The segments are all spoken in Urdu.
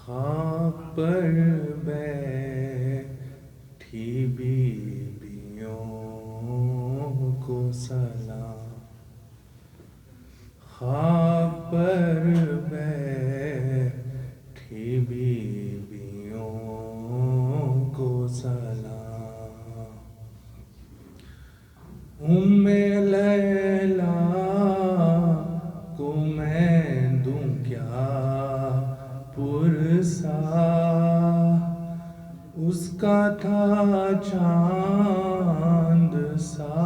خاک پر بیٹھی بیویوں کو سلام، خاک پر بیٹھی بیویوں کو سلام۔ لیلا کو میں دوں کیا پرسا، اس کا تھا چاند سا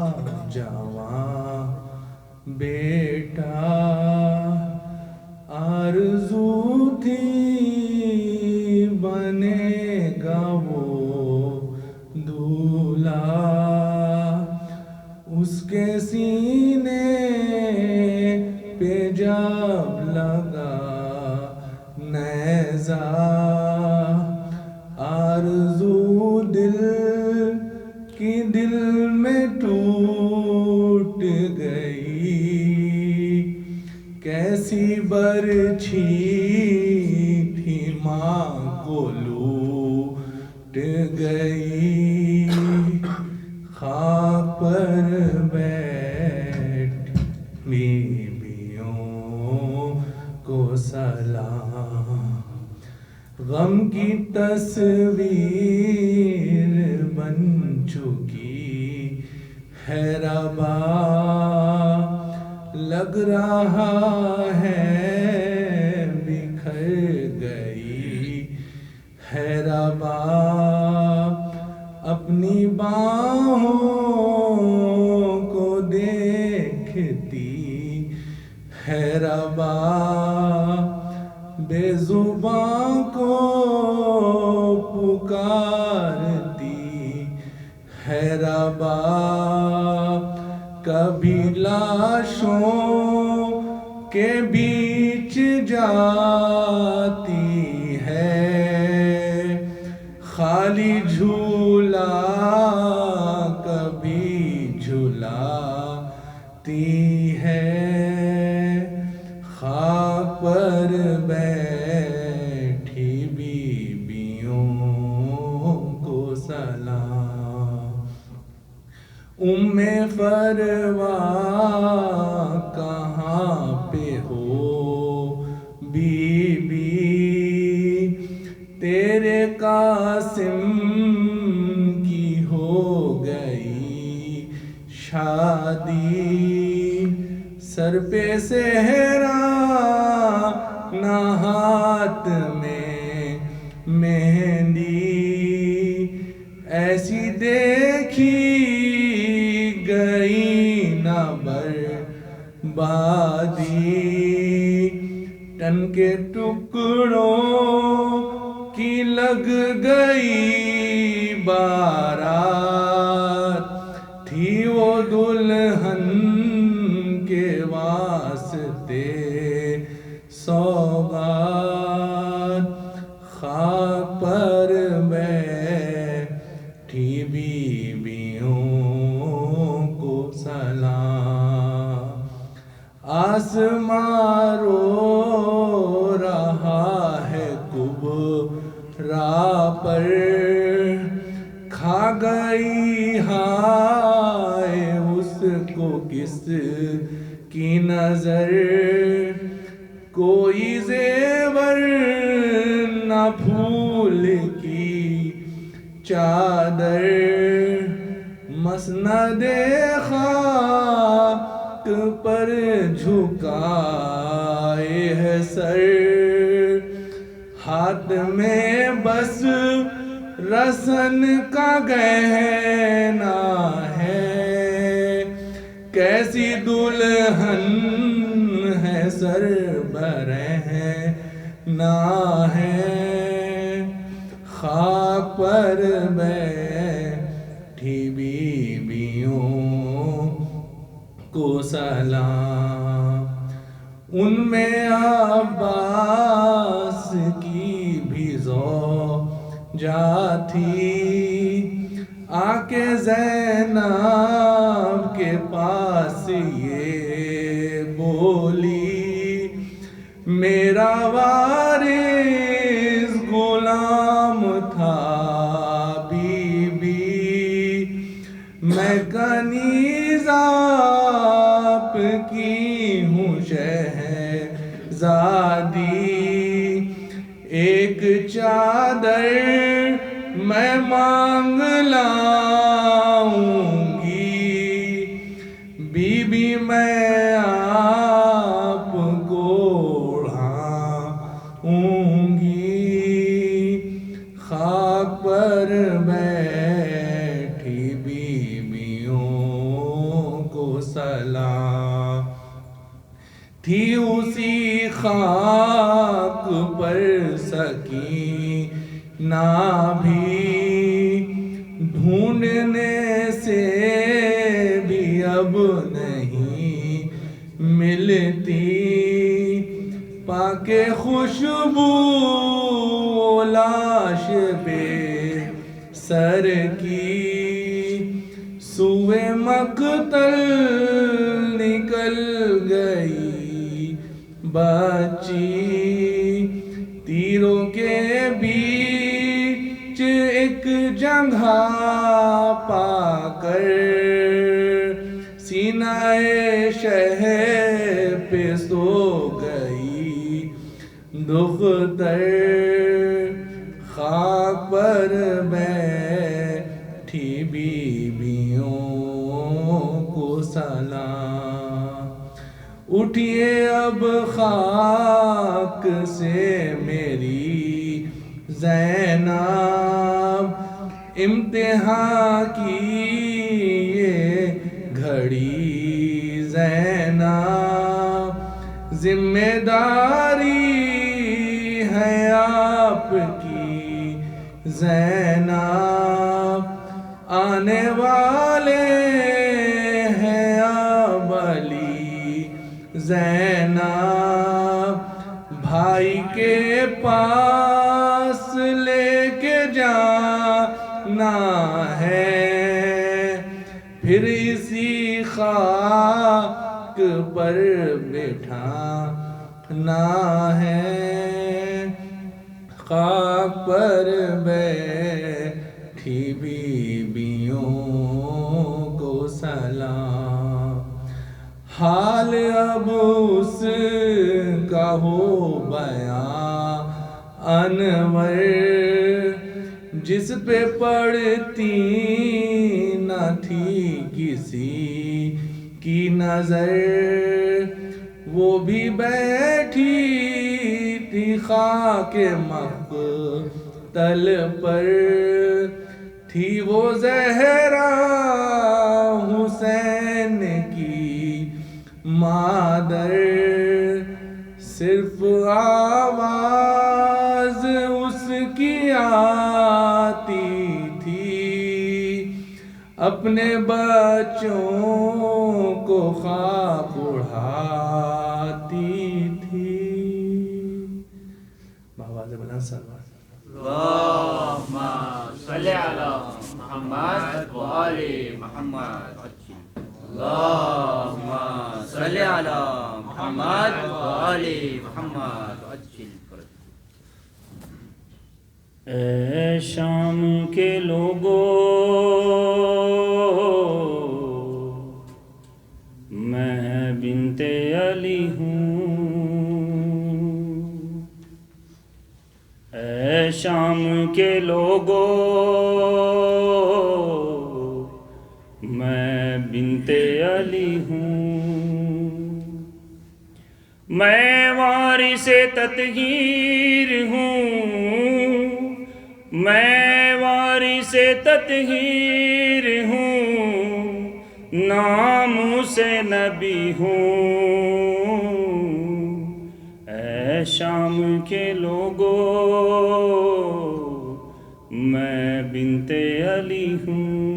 جواں بیٹا، آرزو تھی بنے گا وہ دولہا، اس کے سینے پہ جب لگا نیزہ، آرزو دل کی دل میں ٹوٹ گئی، کیسی برچھی تھی ماں کو لوٹ گئی، خاک پر بیٹھی بیویوں کو سلام۔ غم کی تصویر بن چکی ہے ربا، لگ رہا ہے بکھر گئی ہے ربا، اپنی باہوں کو دیکھتی ہے ربا، بے زباں کو پکارتی ہے ربا، کبھی لاشوں کے بیچ جاتی ہے، خالی جھولا کبھی جھلاتی ہے، خاک پر بیٹھی بیویوں کو سلام۔ فروا کہاں پہ ہو بی بی، تیرے قاسم کی ہو گئی شادی، سر پہ صحرا نہ ہاتھ میں مہندی، ایسی دیکھی گئی نہ بربادی، تن کے ٹکڑوں کی لگ گئی بارات، تھی وہ دلہن کے واسطے سوغات، خاک پر بیٹھی بیویوں کو سلام۔ آسمان رو رہا ہے کبرا پر، کھا گئی ہائے اس کو کس کی نظر، کوئی زیور نہ پھول کی چادر، مسند خاک پر جھکائے ہے سر، ہاتھ میں بس رسن کا گہنا ہے، کیسی دلہن ہے سر برہنہ ہے، خاک پر بیٹھی بیویوں کو سلام۔ ان میں عباس کی بھی زوجہ تھی، آ کے زینب کے پاس یہ بولی، میرا وارث زادی ایک چادر میں مانگ لاؤں گی، بی بی میں آپ کو اڑھاؤں گی، خاک پر بیٹھی بیویوں کو سلام، تھی اسی خاک پر سکینہ بھی، ڈھونڈنے سے بھی اب نہیں ملتی، پاک خوشبو لاش بے سر کی، سوئے مقتل نکل گئی بچی، تیروں کے بیچ ایک جگہ پا کر، سینہ شہ پہ سو گئی دختر، خاک پر بیٹھی بیویوں کو سلام، اٹھیے اب خاک سے میری زینب، امتحان کی یہ گھڑی زینب، ذمہ داری ہے آپ کی زینب، آنے والے ہیں اب علی زینب، بھائی کے پاس لے کے جانا ہے، پھر اسی خاک پر بٹھانا ہے، خاک پر بیٹھی بیویوں کو سلام، حال اب اس کا ہو بیان انور، جس پہ پڑتی نہ تھی کسی کی نظر، وہ بھی بیٹھی تھی خاک مقتل پر، تھی وہ زہرا حسین کی مادر، صرف آواز اس کی آتی تھی، اپنے بچوں کو خواب اڑاتی تھی۔ بآواز بلند سلوات، اللہم صلی علی محمد و آل محمد، اللہم صلی علی محمد و آل محمد۔ اے شام کے لوگو میں بنت علی ہوں، اے شام کے لوگو میں بنت علی ہوں، میں وارث تطہیر ہوں، میں وارث تطہیر ہوں، نام سے نبی ہوں، اے شام کے لوگو میں بنت علی ہوں،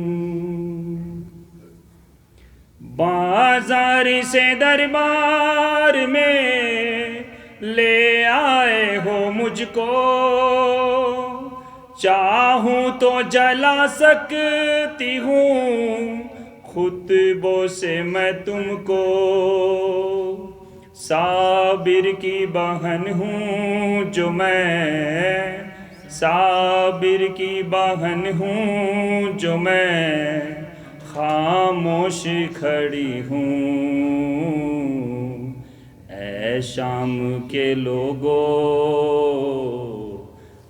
بازار سے دربار میں لے آئے ہو مجھ کو، چاہوں تو جلا سکتی ہوں خطبوں سے میں تم کو، صابر کی بہن ہوں جو میں، صابر کی بہن ہوں جو میں، خاموش کھڑی ہوں، اے اے شام کے لوگو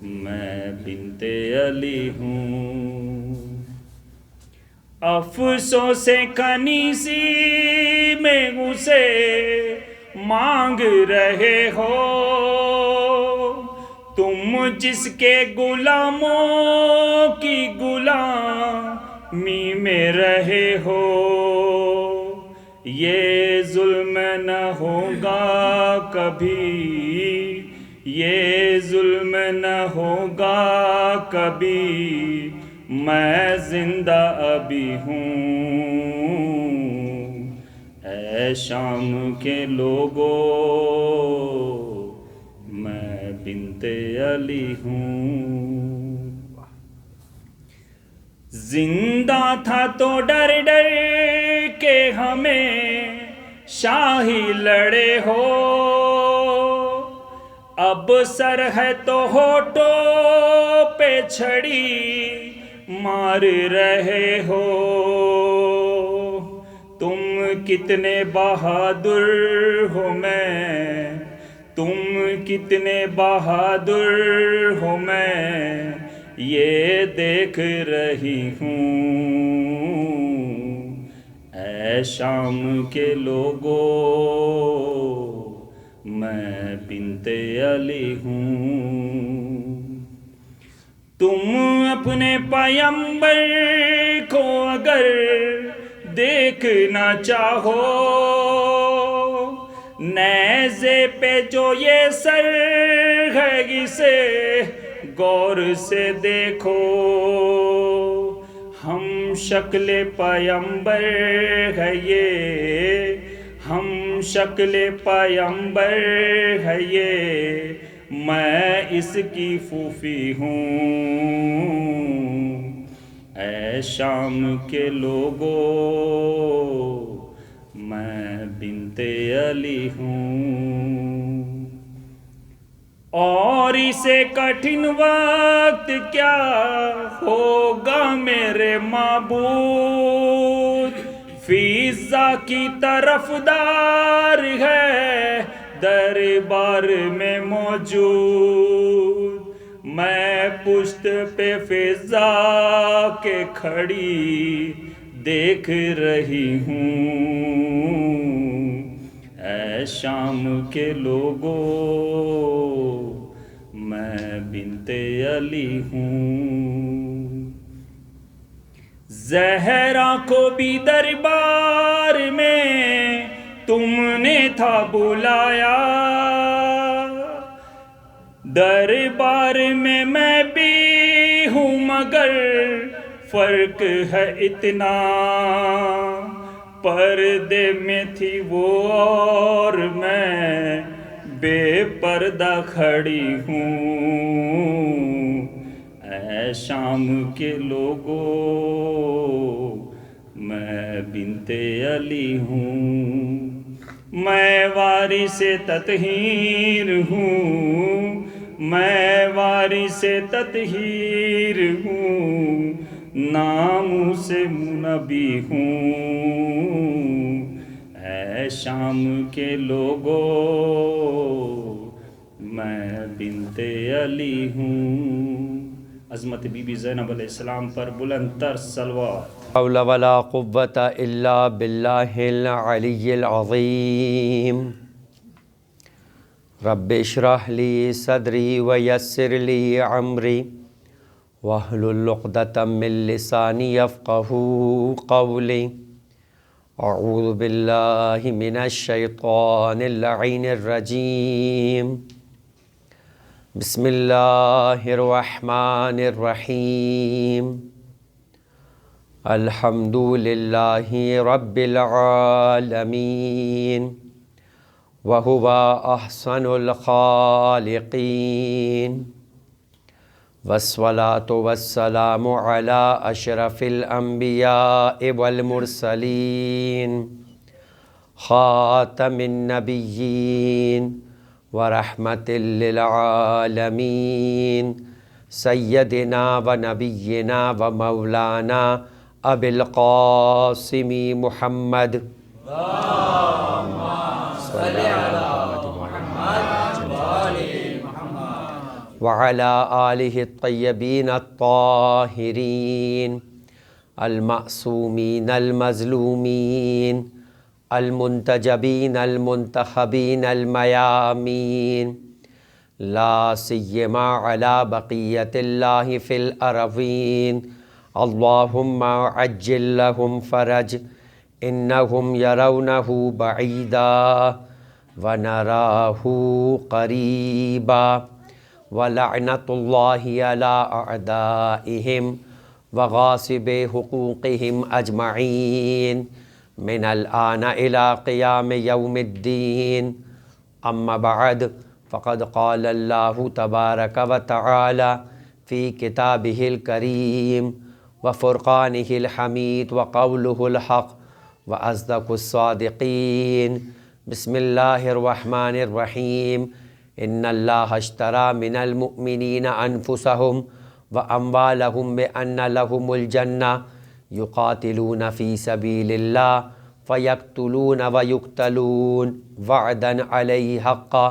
میں بنت علی ہوں، افسوس کنیسی میں اسے مانگ رہے ہو، تم جس کے غلاموں کی غلامی میں رہے ہو، یہ ظلم نہ ہوگا کبھی، یہ ظلم نہ ہوگا کبھی، میں زندہ ابھی ہوں، اے شام کے لوگو میں بنت علی ہوں، زندہ تھا تو ڈر ڈر کے ہمیں شاہی لڑے ہو، اب سر ہے تو ہونٹوں پہ چھڑی مار رہے ہو، تم کتنے بہادر ہو، تم کتنے بہادر ہو، میں یہ دیکھ رہی ہوں، اے شام کے لوگو میں بنت علی ہوں، تم اپنے پیمبر کو اگر دیکھنا چاہو، نیزے پہ جو یہ سر ہے اسے غور سے دیکھو، ہم شکل پیمبر ہے یہ، ہم شکل پیمبر ہے یہ، میں اس کی پھوپھی ہوں، اے شام کے لوگو میں بنت علی ہوں، اور اسے کٹھن وقت کیا ہوگا میرے معبود، فضا کی طرفدار ہے دربار میں موجود، میں پشت پہ فضا کے کھڑی دیکھ رہی ہوں، اے شام کے لوگو میں بنت علی ہوں، زہرا کو بھی دربار میں تم نے تھا بلایا، دربار میں بھی ہوں مگر فرق ہے اتنا، پردے میں تھی وہ اور میں بے پردہ کھڑی ہوں، اے شام کے لوگو میں بنت علی ہوں، میں وارث تطہیر ہوں، میں وارث تطہیر ہوں، نام سے منبی ہوں، اے شام کے لوگو میں بنت علی ہوں، عظمت بی بی زینب علیہ السلام پر بلند تر صلوات۔ حول ولا قوة الا باللہ العلی العظیم، رب اشرح لی صدری ویسر لی امری واحلل عقدۃ من لسانی یفقہوا قولی، اعوذ باللہ من الشیطان اللعین الرجیم، بسم اللہ الرحمن الرحیم، الحمد للہ رب العالمین، وہو احسن الخالقین، والصلاة والسلام علی اشرف الانبیاء والمرسلین، خاتم النبیین ورحمت للعالمین، سیدنا و نبینا و مولانا ابی القاسم محمد، صلی اللہ وعلى آلہ الطیبین الطاہرین المعصومین المظلومین المنتجبین المنتخبین المیامین لا سیما علی بقیت اللہ فی الارضین اللہم عجل لہم فرج انہم یرونہ بعیدا ونراہ قریبا ولعنت اللہ علی اعدائہم وغاصب حقوقہم اجمعین من الآن الى قیام یوم الدین اما بعد فقد قال اللہ تبارک و تعالی فی کتابہ الکریم وفرقانہ الحمید وقولہ الحق واصدق الصادقین بسم اللہ الرحمن الرحیم ان اللہ اشتری من المؤمنین انفسہم واموالہم بان لہم الجنہ یقاتلون فی سبیل اللہ فیقتلون ویقتلون وعدا علیہ حقا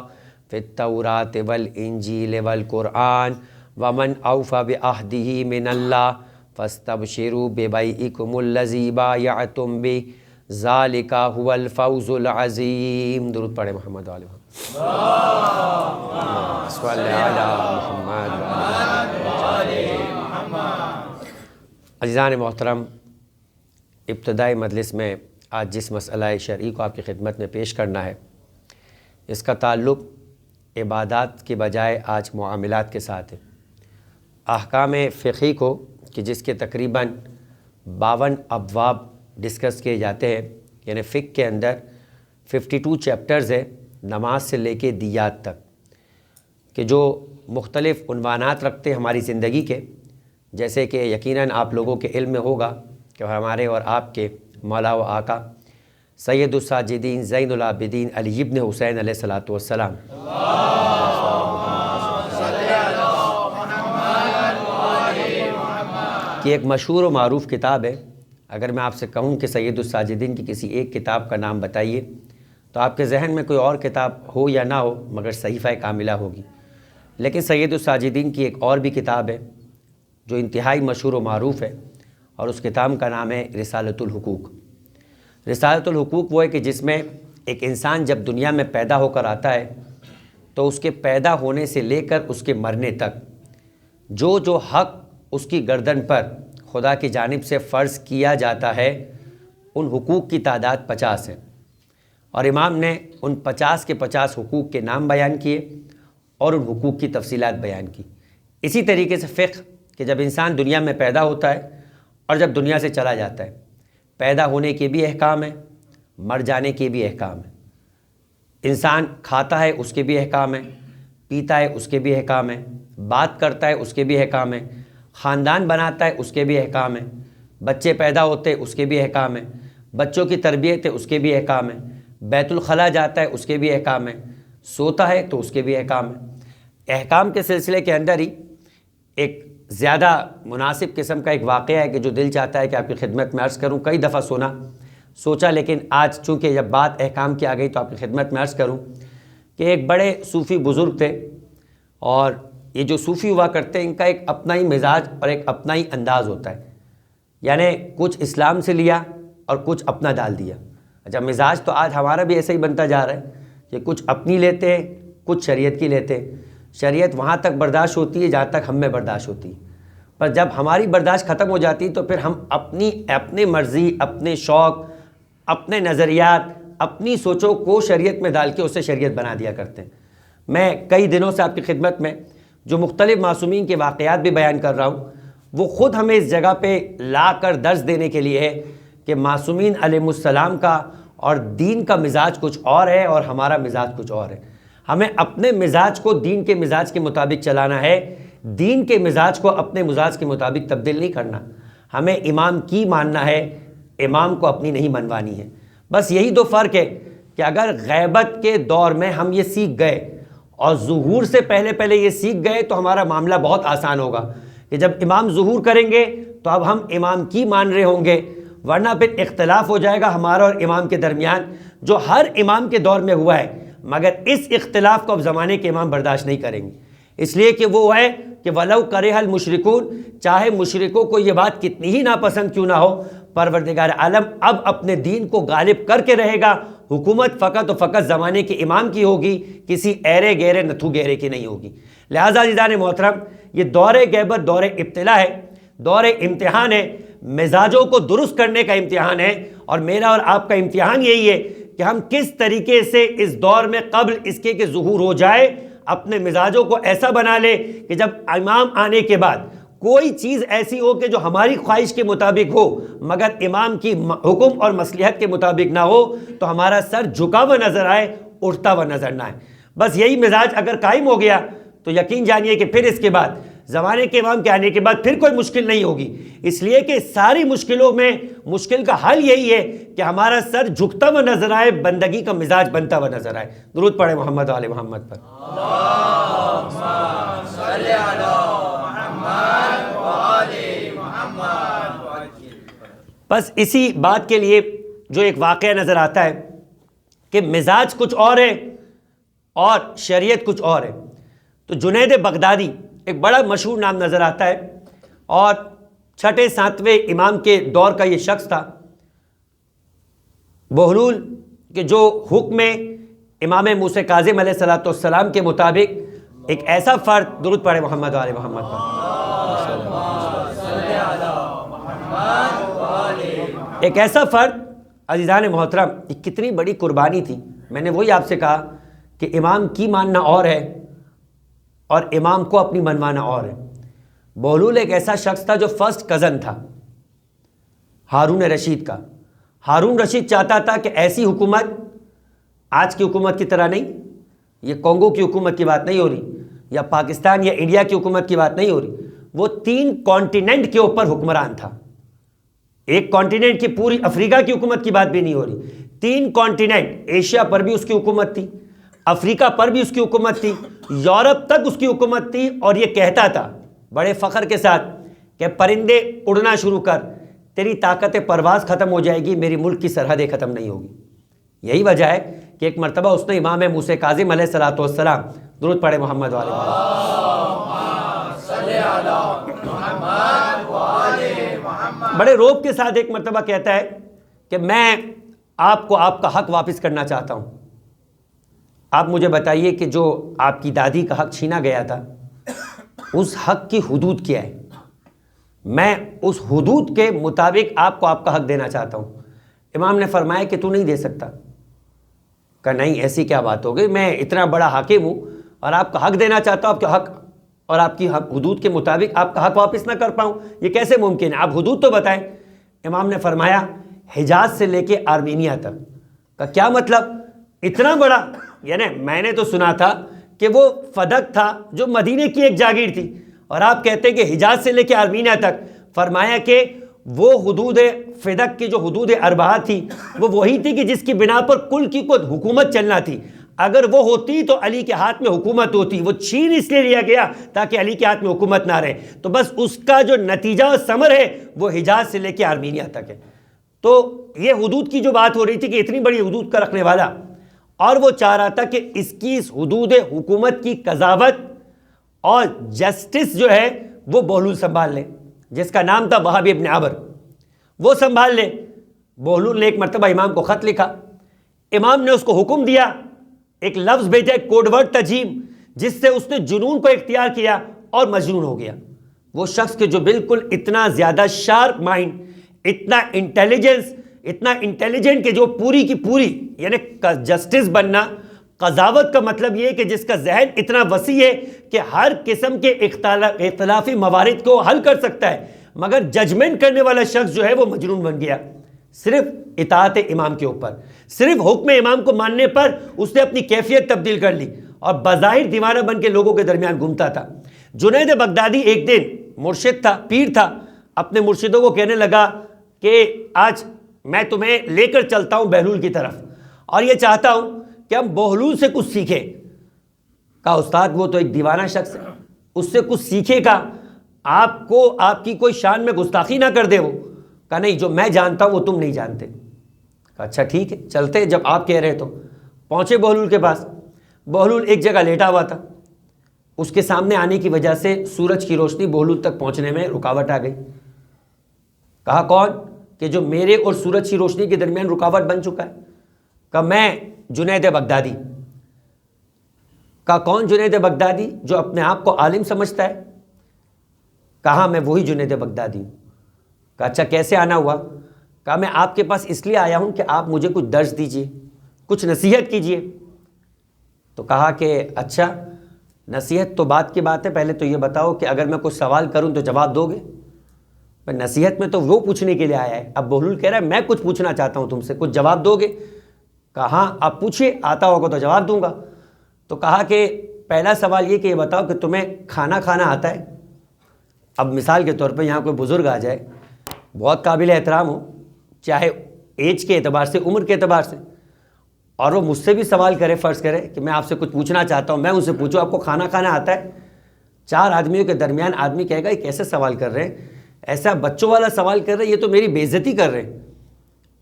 فی التوراۃ والانجیل والقرآن ومن اوفی بعہدہ من اللہ فاستبشروا ببیعکم الذی بایعتم بہ ذالک هو الفوز العظیم۔ درود پڑھیں محمد علیہ صلی علی محمد عزیزان محترم، ابتدائی مجلس میں آج جس مسئلہ شرعی کو آپ کی خدمت میں پیش کرنا ہے، اس کا تعلق عبادات کے بجائے آج معاملات کے ساتھ ہے۔ احکام فقہی کو کہ جس کے تقریباً 52 ابواب ڈسکس کیے جاتے ہیں، یعنی فقہ کے اندر 52 چیپٹرز ہیں، نماز سے لے کے دیات تک، کہ جو مختلف عنوانات رکھتے ہیں ہماری زندگی کے، جیسے کہ یقیناً آپ لوگوں کے علم میں ہوگا کہ ہمارے اور آپ کے مولا و آقا سید الساجدین زین العابدین علی ابن حسین علیہ الصلوۃ والسلام کی ایک مشہور و معروف کتاب ہے۔ اگر میں آپ سے کہوں کہ سید الساجدین کی کسی ایک کتاب کا نام بتائیے تو آپ کے ذہن میں کوئی اور کتاب ہو یا نہ ہو مگر صحیفہ کاملہ ہوگی، لیکن سید الساجدین کی ایک اور بھی کتاب ہے جو انتہائی مشہور و معروف ہے، اور اس کتاب کا نام ہے رسالۃ الحقوق۔ رسالۃ الحقوق وہ ہے کہ جس میں ایک انسان جب دنیا میں پیدا ہو کر آتا ہے تو اس کے پیدا ہونے سے لے کر اس کے مرنے تک جو جو حق اس کی گردن پر خدا کی جانب سے فرض کیا جاتا ہے، ان حقوق کی تعداد 50 ہے، اور امام نے ان 50 کے 50 حقوق کے نام بیان کیے اور ان حقوق کی تفصیلات بیان کی۔ اسی طریقے سے فقہ کہ جب انسان دنیا میں پیدا ہوتا ہے اور جب دنیا سے چلا جاتا ہے، پیدا ہونے کے بھی احکام ہیں، مر جانے کے بھی احکام ہیں، انسان کھاتا ہے اس کے بھی احکام ہیں، پیتا ہے اس کے بھی احکام ہیں، بات کرتا ہے اس کے بھی احکام ہیں، خاندان بناتا ہے اس کے بھی احکام ہیں، بچے پیدا ہوتے ہیں اس کے بھی احکام ہیں، بچوں کی تربیت ہے اس کے بھی احکام ہیں، بیت الخلاء جاتا ہے اس کے بھی احکام ہیں، سوتا ہے تو اس کے بھی احکام ہیں۔ احکام کے سلسلے کے اندر ہی ایک زیادہ مناسب قسم کا ایک واقعہ ہے کہ جو دل چاہتا ہے کہ آپ کی خدمت میں عرض کروں، کئی دفعہ سوچا لیکن آج چونکہ جب بات احکام کی آ گئی تو آپ کی خدمت میں عرض کروں کہ ایک بڑے صوفی بزرگ تھے، اور یہ جو صوفی ہوا کرتے ہیں ان کا ایک اپنا ہی مزاج اور ایک اپنا ہی انداز ہوتا ہے، یعنی کچھ اسلام سے لیا اور کچھ اپنا ڈال دیا۔ اچھا، مزاج تو آج ہمارا بھی ایسا ہی بنتا جا رہا ہے کہ کچھ اپنی لیتے ہیں کچھ شریعت کی لیتے ہیں۔ شریعت وہاں تک برداشت ہوتی ہے جہاں تک ہم میں برداشت ہوتی ہے، پر جب ہماری برداشت ختم ہو جاتی تو پھر ہم اپنی مرضی، اپنے شوق، اپنے نظریات، اپنی سوچوں کو شریعت میں ڈال کے اسے شریعت بنا دیا کرتے ہیں۔ میں کئی دنوں سے آپ کی خدمت میں جو مختلف معصومین کے واقعات بھی بیان کر رہا ہوں، وہ خود ہمیں اس جگہ پہ لا کر درس دینے کے لیے ہے کہ معصومین علیہ السلام کا اور دین کا مزاج کچھ اور ہے اور ہمارا مزاج کچھ اور ہے۔ ہمیں اپنے مزاج کو دین کے مزاج کے مطابق چلانا ہے، دین کے مزاج کو اپنے مزاج کے مطابق تبدیل نہیں کرنا۔ ہمیں امام کی ماننا ہے، امام کو اپنی نہیں منوانی ہے۔ بس یہی دو فرق ہے کہ اگر غیبت کے دور میں ہم یہ سیکھ گئے اور ظہور سے پہلے یہ سیکھ گئے تو ہمارا معاملہ بہت آسان ہوگا کہ جب امام ظہور کریں گے تو اب ہم امام کی مان رہے ہوں گے، ورنہ پھر اختلاف ہو جائے گا ہمارا اور امام کے درمیان، جو ہر امام کے دور میں ہوا ہے، مگر اس اختلاف کو اب زمانے کے امام برداشت نہیں کریں گے۔ اس لیے کہ وہ ہے کہ وَلَوْ كَرِهَ الْمُشْرِكُونَ، چاہے مشرکوں کو یہ بات کتنی ہی ناپسند کیوں نہ ہو، پروردگار عالم اب اپنے دین کو غالب کر کے رہے گا۔ حکومت فقط و فقط زمانے کے امام کی ہوگی، کسی ایرے گہرے نتھو گہرے کی نہیں ہوگی۔ لہٰذا عزیزان محترم، یہ دور غیبت دور ابتلا ہے، دور امتحان ہے، مزاجوں کو درست کرنے کا امتحان ہے، اور میرا اور آپ کا امتحان یہی ہے کہ ہم کس طریقے سے اس دور میں قبل اس کے کہ ظہور ہو جائے اپنے مزاجوں کو ایسا بنا لے کہ جب امام آنے کے بعد کوئی چیز ایسی ہو کہ جو ہماری خواہش کے مطابق ہو مگر امام کی حکم اور مصلحت کے مطابق نہ ہو تو ہمارا سر جھکا ہوا نظر آئے، اٹھتا ہوا نظر نہ آئے۔ بس یہی مزاج اگر قائم ہو گیا تو یقین جانیے کہ پھر اس کے بعد زمانے کے امام کے آنے کے بعد پھر کوئی مشکل نہیں ہوگی، اس لیے کہ ساری مشکلوں میں مشکل کا حل یہی ہے کہ ہمارا سر جھکتا ہوا نظر آئے، بندگی کا مزاج بنتا ہوا نظر آئے۔ درود پڑھیں محمد و آل محمد پر۔ بس اسی بات کے لیے جو ایک واقعہ نظر آتا ہے کہ مزاج کچھ اور ہے اور شریعت کچھ اور ہے، تو جنید بغدادی ایک بڑا مشہور نام نظر آتا ہے، اور چھٹے ساتویں امام کے دور کا یہ شخص تھا۔ بہلول کہ جو حکم امام موسیٰ کاظم علیہ السلام کے مطابق ایک ایسا فرد، درود پڑھے محمد و آل محمد پر، ایک ایسا فرد عزیزان محترم، یہ کتنی بڑی قربانی تھی۔ میں نے وہی آپ سے کہا کہ امام کی ماننا اور ہے اور امام کو اپنی منوانا اور ہے۔ بہلول ایک ایسا شخص تھا جو فرسٹ کزن تھا ہارون رشید کا۔ ہارون رشید چاہتا تھا کہ ایسی حکومت، آج کی حکومت کی طرح نہیں، یہ کانگو کی حکومت کی بات نہیں ہو رہی، یا پاکستان یا انڈیا کی حکومت کی بات نہیں ہو رہی، وہ 3 کانٹیننٹ کے اوپر حکمران تھا۔ ایک کانٹیننٹ کی پوری افریقہ کی حکومت کی بات بھی نہیں ہو رہی، 3 کانٹیننٹ، ایشیا پر بھی اس کی حکومت تھی، افریقہ پر بھی اس کی حکومت تھی، یورپ تک اس کی حکومت تھی، اور یہ کہتا تھا بڑے فخر کے ساتھ کہ پرندے اڑنا شروع کر، تیری طاقت پرواز ختم ہو جائے گی، میری ملک کی سرحدیں ختم نہیں ہوگی۔ یہی وجہ ہے کہ ایک مرتبہ اس نے امام موسیٰ کاظم علیہ السلام، درود پڑھے محمد والے، بڑے روب کے ساتھ ایک مرتبہ کہتا ہے کہ میں آپ کو آپ کا حق واپس کرنا چاہتا ہوں، آپ مجھے بتائیے کہ جو آپ کی دادی کا حق چھینا گیا تھا اس حق کی حدود کیا ہے، میں اس حدود کے مطابق آپ کو آپ کا حق دینا چاہتا ہوں۔ امام نے فرمایا کہ تو نہیں دے سکتا۔ کہا نہیں، ایسی کیا بات ہو گئی، میں اتنا بڑا حاکم ہوں اور آپ کا حق دینا چاہتا ہوں، آپ کا حق اور آپ کی حدود کے مطابق آپ کا حق واپس نہ کر پاؤں، یہ کیسے ممکن ہے، آپ حدود تو بتائیں۔ امام نے فرمایا حجاز سے لے کے آرمینیا تک۔ کا کیا مطلب، اتنا بڑا، یعنی میں نے تو سنا تھا کہ وہ فدق تھا جو مدینے کی ایک جاگیر تھی، اور آپ کہتے ہیں کہ حجاز سے لے کے آرمینیا تک۔ فرمایا کہ وہ حدود فدق کی جو حدود اربعہ تھی وہ وہی تھی کہ جس کی بنا پر کل کی کوئی حکومت چلنا تھی، اگر وہ ہوتی تو علی کے ہاتھ میں حکومت ہوتی، وہ چھین اس لیے لیا گیا تاکہ علی کے ہاتھ میں حکومت نہ رہے، تو بس اس کا جو نتیجہ اور ثمر ہے وہ حجاز سے لے کے آرمینیا تک ہے۔ تو یہ حدود کی جو بات ہو رہی تھی کہ اتنی بڑی حدود کا رکھنے والا، اور وہ چاہ رہا تھا کہ اس کی اس حدود حکومت کی قضاوت اور جسٹس جو ہے وہ بہلول سنبھال لے، جس کا نام تھا وہب ابن عبر، وہ سنبھال لے۔ بہلول نے ایک مرتبہ امام کو خط لکھا، امام نے اس کو حکم دیا، ایک لفظ بھیجا، ایک کوڈ ورڈ تجیم، جس سے اس نے جنون کو اختیار کیا اور مجنون ہو گیا۔ وہ شخص کہ جو بالکل اتنا زیادہ شارپ مائنڈ، اتنا انٹیلیجنٹ کہ جو پوری کی پوری، یعنی جسٹس بننا، قضاوت کا مطلب یہ ہے کہ جس کا ذہن اتنا وسیع ہے کہ ہر قسم کے اختلافی موارد کو حل کر سکتا ہے، مگر ججمنٹ کرنے والا شخص جو ہے وہ مجنون بن گیا، صرف اطاعت امام کے اوپر، صرف حکم امام کو ماننے پر اس نے اپنی کیفیت تبدیل کر لی اور بظاہر دیوانہ بن کے لوگوں کے درمیان گھومتا تھا۔ جنید بغدادی ایک دن مرشد تھا، پیر تھا، اپنے مرشدوں کو کہنے لگا کہ آج میں تمہیں لے کر چلتا ہوں بہلول کی طرف، اور یہ چاہتا ہوں کہ ہم بہلول سے کچھ سیکھیں۔ کہا استاد وہ تو ایک دیوانہ شخص ہے، اس سے کچھ سیکھے گا، آپ کو آپ کی کوئی شان میں گستاخی نہ کر دے وہ۔ کہا نہیں، جو میں جانتا ہوں وہ تم نہیں جانتے۔ کہا اچھا ٹھیک ہے، چلتے جب آپ کہہ رہے تو۔ پہنچے بہلول کے پاس، بہلول ایک جگہ لیٹا ہوا تھا، اس کے سامنے آنے کی وجہ سے سورج کی روشنی بہلول تک پہنچنے میں رکاوٹ آ گئی. کہا کون؟ کہ جو میرے اور سورج کی روشنی کے درمیان رکاوٹ بن چکا ہے. کہا میں جنید بغدادی. کہا کون جنید بغدادی؟ جو اپنے آپ کو عالم سمجھتا ہے. کہا میں وہی جنید بغدادی ہوں. کہا اچھا کیسے آنا ہوا؟ کہا میں آپ کے پاس اس لیے آیا ہوں کہ آپ مجھے کچھ درس دیجئے، کچھ نصیحت کیجئے. تو کہا کہ اچھا نصیحت تو بات کی بات ہے، پہلے تو یہ بتاؤ کہ اگر میں کچھ سوال کروں تو جواب دو گے؟ پر نصیحت میں تو وہ پوچھنے کے لیے آیا ہے. اب بہلول کہہ رہا ہے میں کچھ پوچھنا چاہتا ہوں تم سے، کچھ جواب دو گے؟ کہا ہاں آپ پوچھئے، آتا ہوگا تو جواب دوں گا. تو کہا کہ پہلا سوال یہ کہ یہ بتاؤ کہ تمہیں کھانا کھانا آتا ہے؟ اب مثال کے طور پہ یہاں کوئی بزرگ آ جائے، بہت قابل احترام ہو، چاہے ایج کے اعتبار سے، عمر کے اعتبار سے، اور وہ مجھ سے بھی سوال کرے، فرض کرے کہ میں آپ سے کچھ پوچھنا چاہتا ہوں، میں ان سے پوچھوں آپ کو کھانا کھانا آتا ہے؟ 4 آدمیوں کے درمیان آدمی کہے گا یہ کیسے سوال کر رہے ہیں، ایسا بچوں والا سوال کر رہے ہیں، یہ تو میری بے عزتی کر رہے ہیں.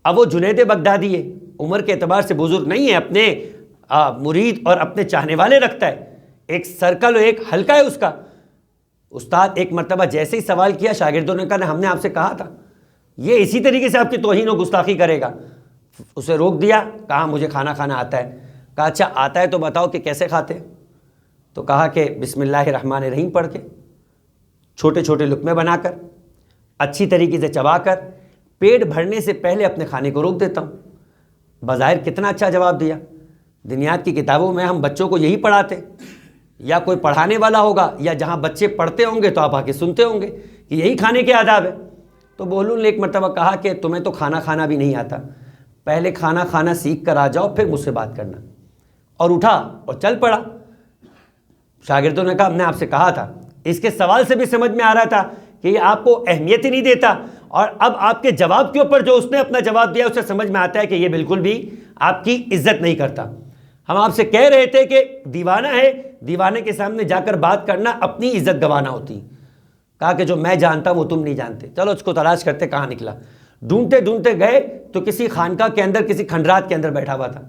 اب وہ جنید بغدادی ہے، عمر کے اعتبار سے بزرگ نہیں ہے، اپنے مرید اور اپنے چاہنے والے رکھتا ہے، ایک سرکل اور ایک حلقہ ہے اس کا. استاد ایک مرتبہ جیسے ہی سوال کیا، شاگردوں نے کہا ہم نے آپ سے کہا تھا یہ اسی طریقے سے آپ کی توہین و گستاخی کرے گا. اسے روک دیا، کہا مجھے کھانا کھانا آتا ہے. کہا اچھا آتا ہے تو بتاؤ کہ کیسے کھاتے؟ تو کہا کہ بسم اللہ الرحمن الرحیم پڑھ کے، چھوٹے چھوٹے لقمے بنا کر، اچھی طریقے سے چبا کر، پیٹ بھرنے سے پہلے اپنے کھانے کو روک دیتا ہوں. بظاہر کتنا اچھا جواب دیا. دنیات کی کتابوں میں ہم بچوں کو یہی پڑھاتے، یا کوئی پڑھانے والا ہوگا، یا جہاں بچے پڑھتے ہوں گے تو آپ آ کے سنتے ہوں گے کہ یہی کھانے کے آداب ہے. تو بہلول نے ایک مرتبہ کہا کہ تمہیں تو کھانا کھانا بھی نہیں آتا، پہلے کھانا کھانا سیکھ کر آ جاؤ پھر مجھ سے بات کرنا. اور اٹھا اور چل پڑا. شاگردوں نے کہا ہم نے آپ سے کہا تھا. اس کے سوال سے بھی سمجھ میں آ رہا تھا کہ یہ آپ کو اہمیت ہی نہیں دیتا، اور اب آپ کے جواب کے اوپر جو اس نے اپنا جواب دیا اسے سمجھ میں آتا ہے کہ یہ بالکل بھی آپ کی عزت نہیں کرتا. ہم آپ سے کہہ رہے تھے کہ دیوانہ ہے، دیوانے کے سامنے جا کر بات کرنا اپنی عزت گوانا ہوتی. کہا کہ جو میں جانتا وہ تم نہیں جانتے. چلو اس کو تلاش کرتے کہاں نکلا. ڈھونڈتے ڈھونڈتے گئے تو کسی خانقاہ کے اندر، کسی کھنڈرات کے اندر بیٹھا ہوا تھا.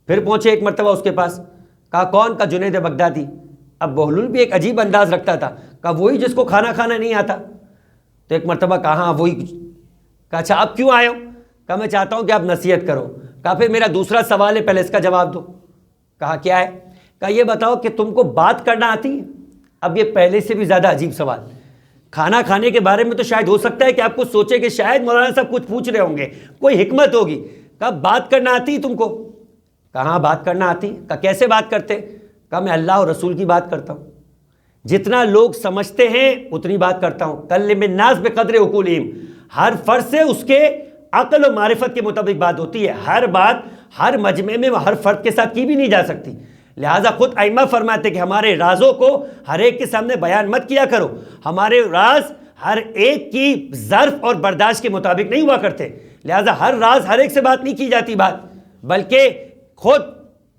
پھر پہنچے ایک مرتبہ اس کے پاس. کہا کون؟ کا جنید بغدادی. اب بہلول بھی ایک عجیب انداز رکھتا تھا. کہا وہی جس کو کھانا کھانا نہیں آتا. تو ایک مرتبہ کہا ہاں وہی. کہا اچھا آپ کیوں آئے ہو؟ کہا میں چاہتا ہوں کہ آپ نصیحت کرو. کہا پھر میرا دوسرا سوال ہے، پہلے اس کا جواب دو. کہا کیا ہے؟ کہا یہ بتاؤ کہ تم کو بات کرنا آتی ہے؟ اب یہ پہلے سے بھی زیادہ عجیب سوال. کھانا کھانے کے بارے میں تو شاید ہو سکتا ہے کہ آپ کو سوچے کہ شاید مولانا صاحب کچھ پوچھ رہے ہوں گے، کوئی حکمت ہوگی. کہا بات کرنا آتی ہے تم کو؟ کہاں بات کرنا آتی. کہا کیسے بات کرتے؟ کہا میں اللہ اور رسول کی بات کرتا ہوں، جتنا لوگ سمجھتے ہیں اتنی بات کرتا ہوں. کلم الناس بقدر عقولہم، ہر فرد سے اس کے عقل و معرفت کے مطابق بات ہوتی ہے. ہر بات ہر مجمع میں ہر فرد کے ساتھ کی بھی نہیں جا سکتی. لہٰذا خود ائمہ فرماتے کہ ہمارے رازوں کو ہر ایک کے سامنے بیان مت کیا کرو. ہمارے راز ہر ایک کی ظرف اور برداشت کے مطابق نہیں ہوا کرتے. لہٰذا ہر راز ہر ایک سے بات نہیں کی جاتی بات، بلکہ خود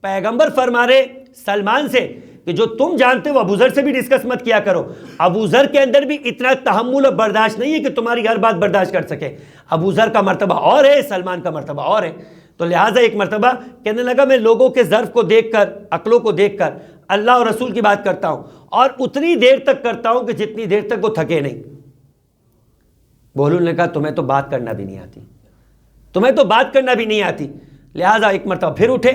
پیغمبر فرما رہے سلمان سے کہ جو تم جانتے ہو ابو ذر سے بھی ڈسکس مت کیا کرو. ابو ذر کے اندر بھی اتنا تحمل اور برداشت نہیں ہے کہ تمہاری ہر بات برداشت کر سکے. ابو ذر کا مرتبہ اور ہے، سلمان کا مرتبہ اور ہے. تو لہٰذا ایک مرتبہ کہنے لگا میں لوگوں کے ظرف کو دیکھ کر، عقلوں کو دیکھ کر اللہ اور رسول کی بات کرتا ہوں، اور اتنی دیر تک کرتا ہوں کہ جتنی دیر تک وہ تھکے نہیں. بہلول نے کہا تمہیں تو بات کرنا بھی نہیں آتی، تمہیں تو بات کرنا بھی نہیں آتی. لہٰذا ایک مرتبہ پھر اٹھے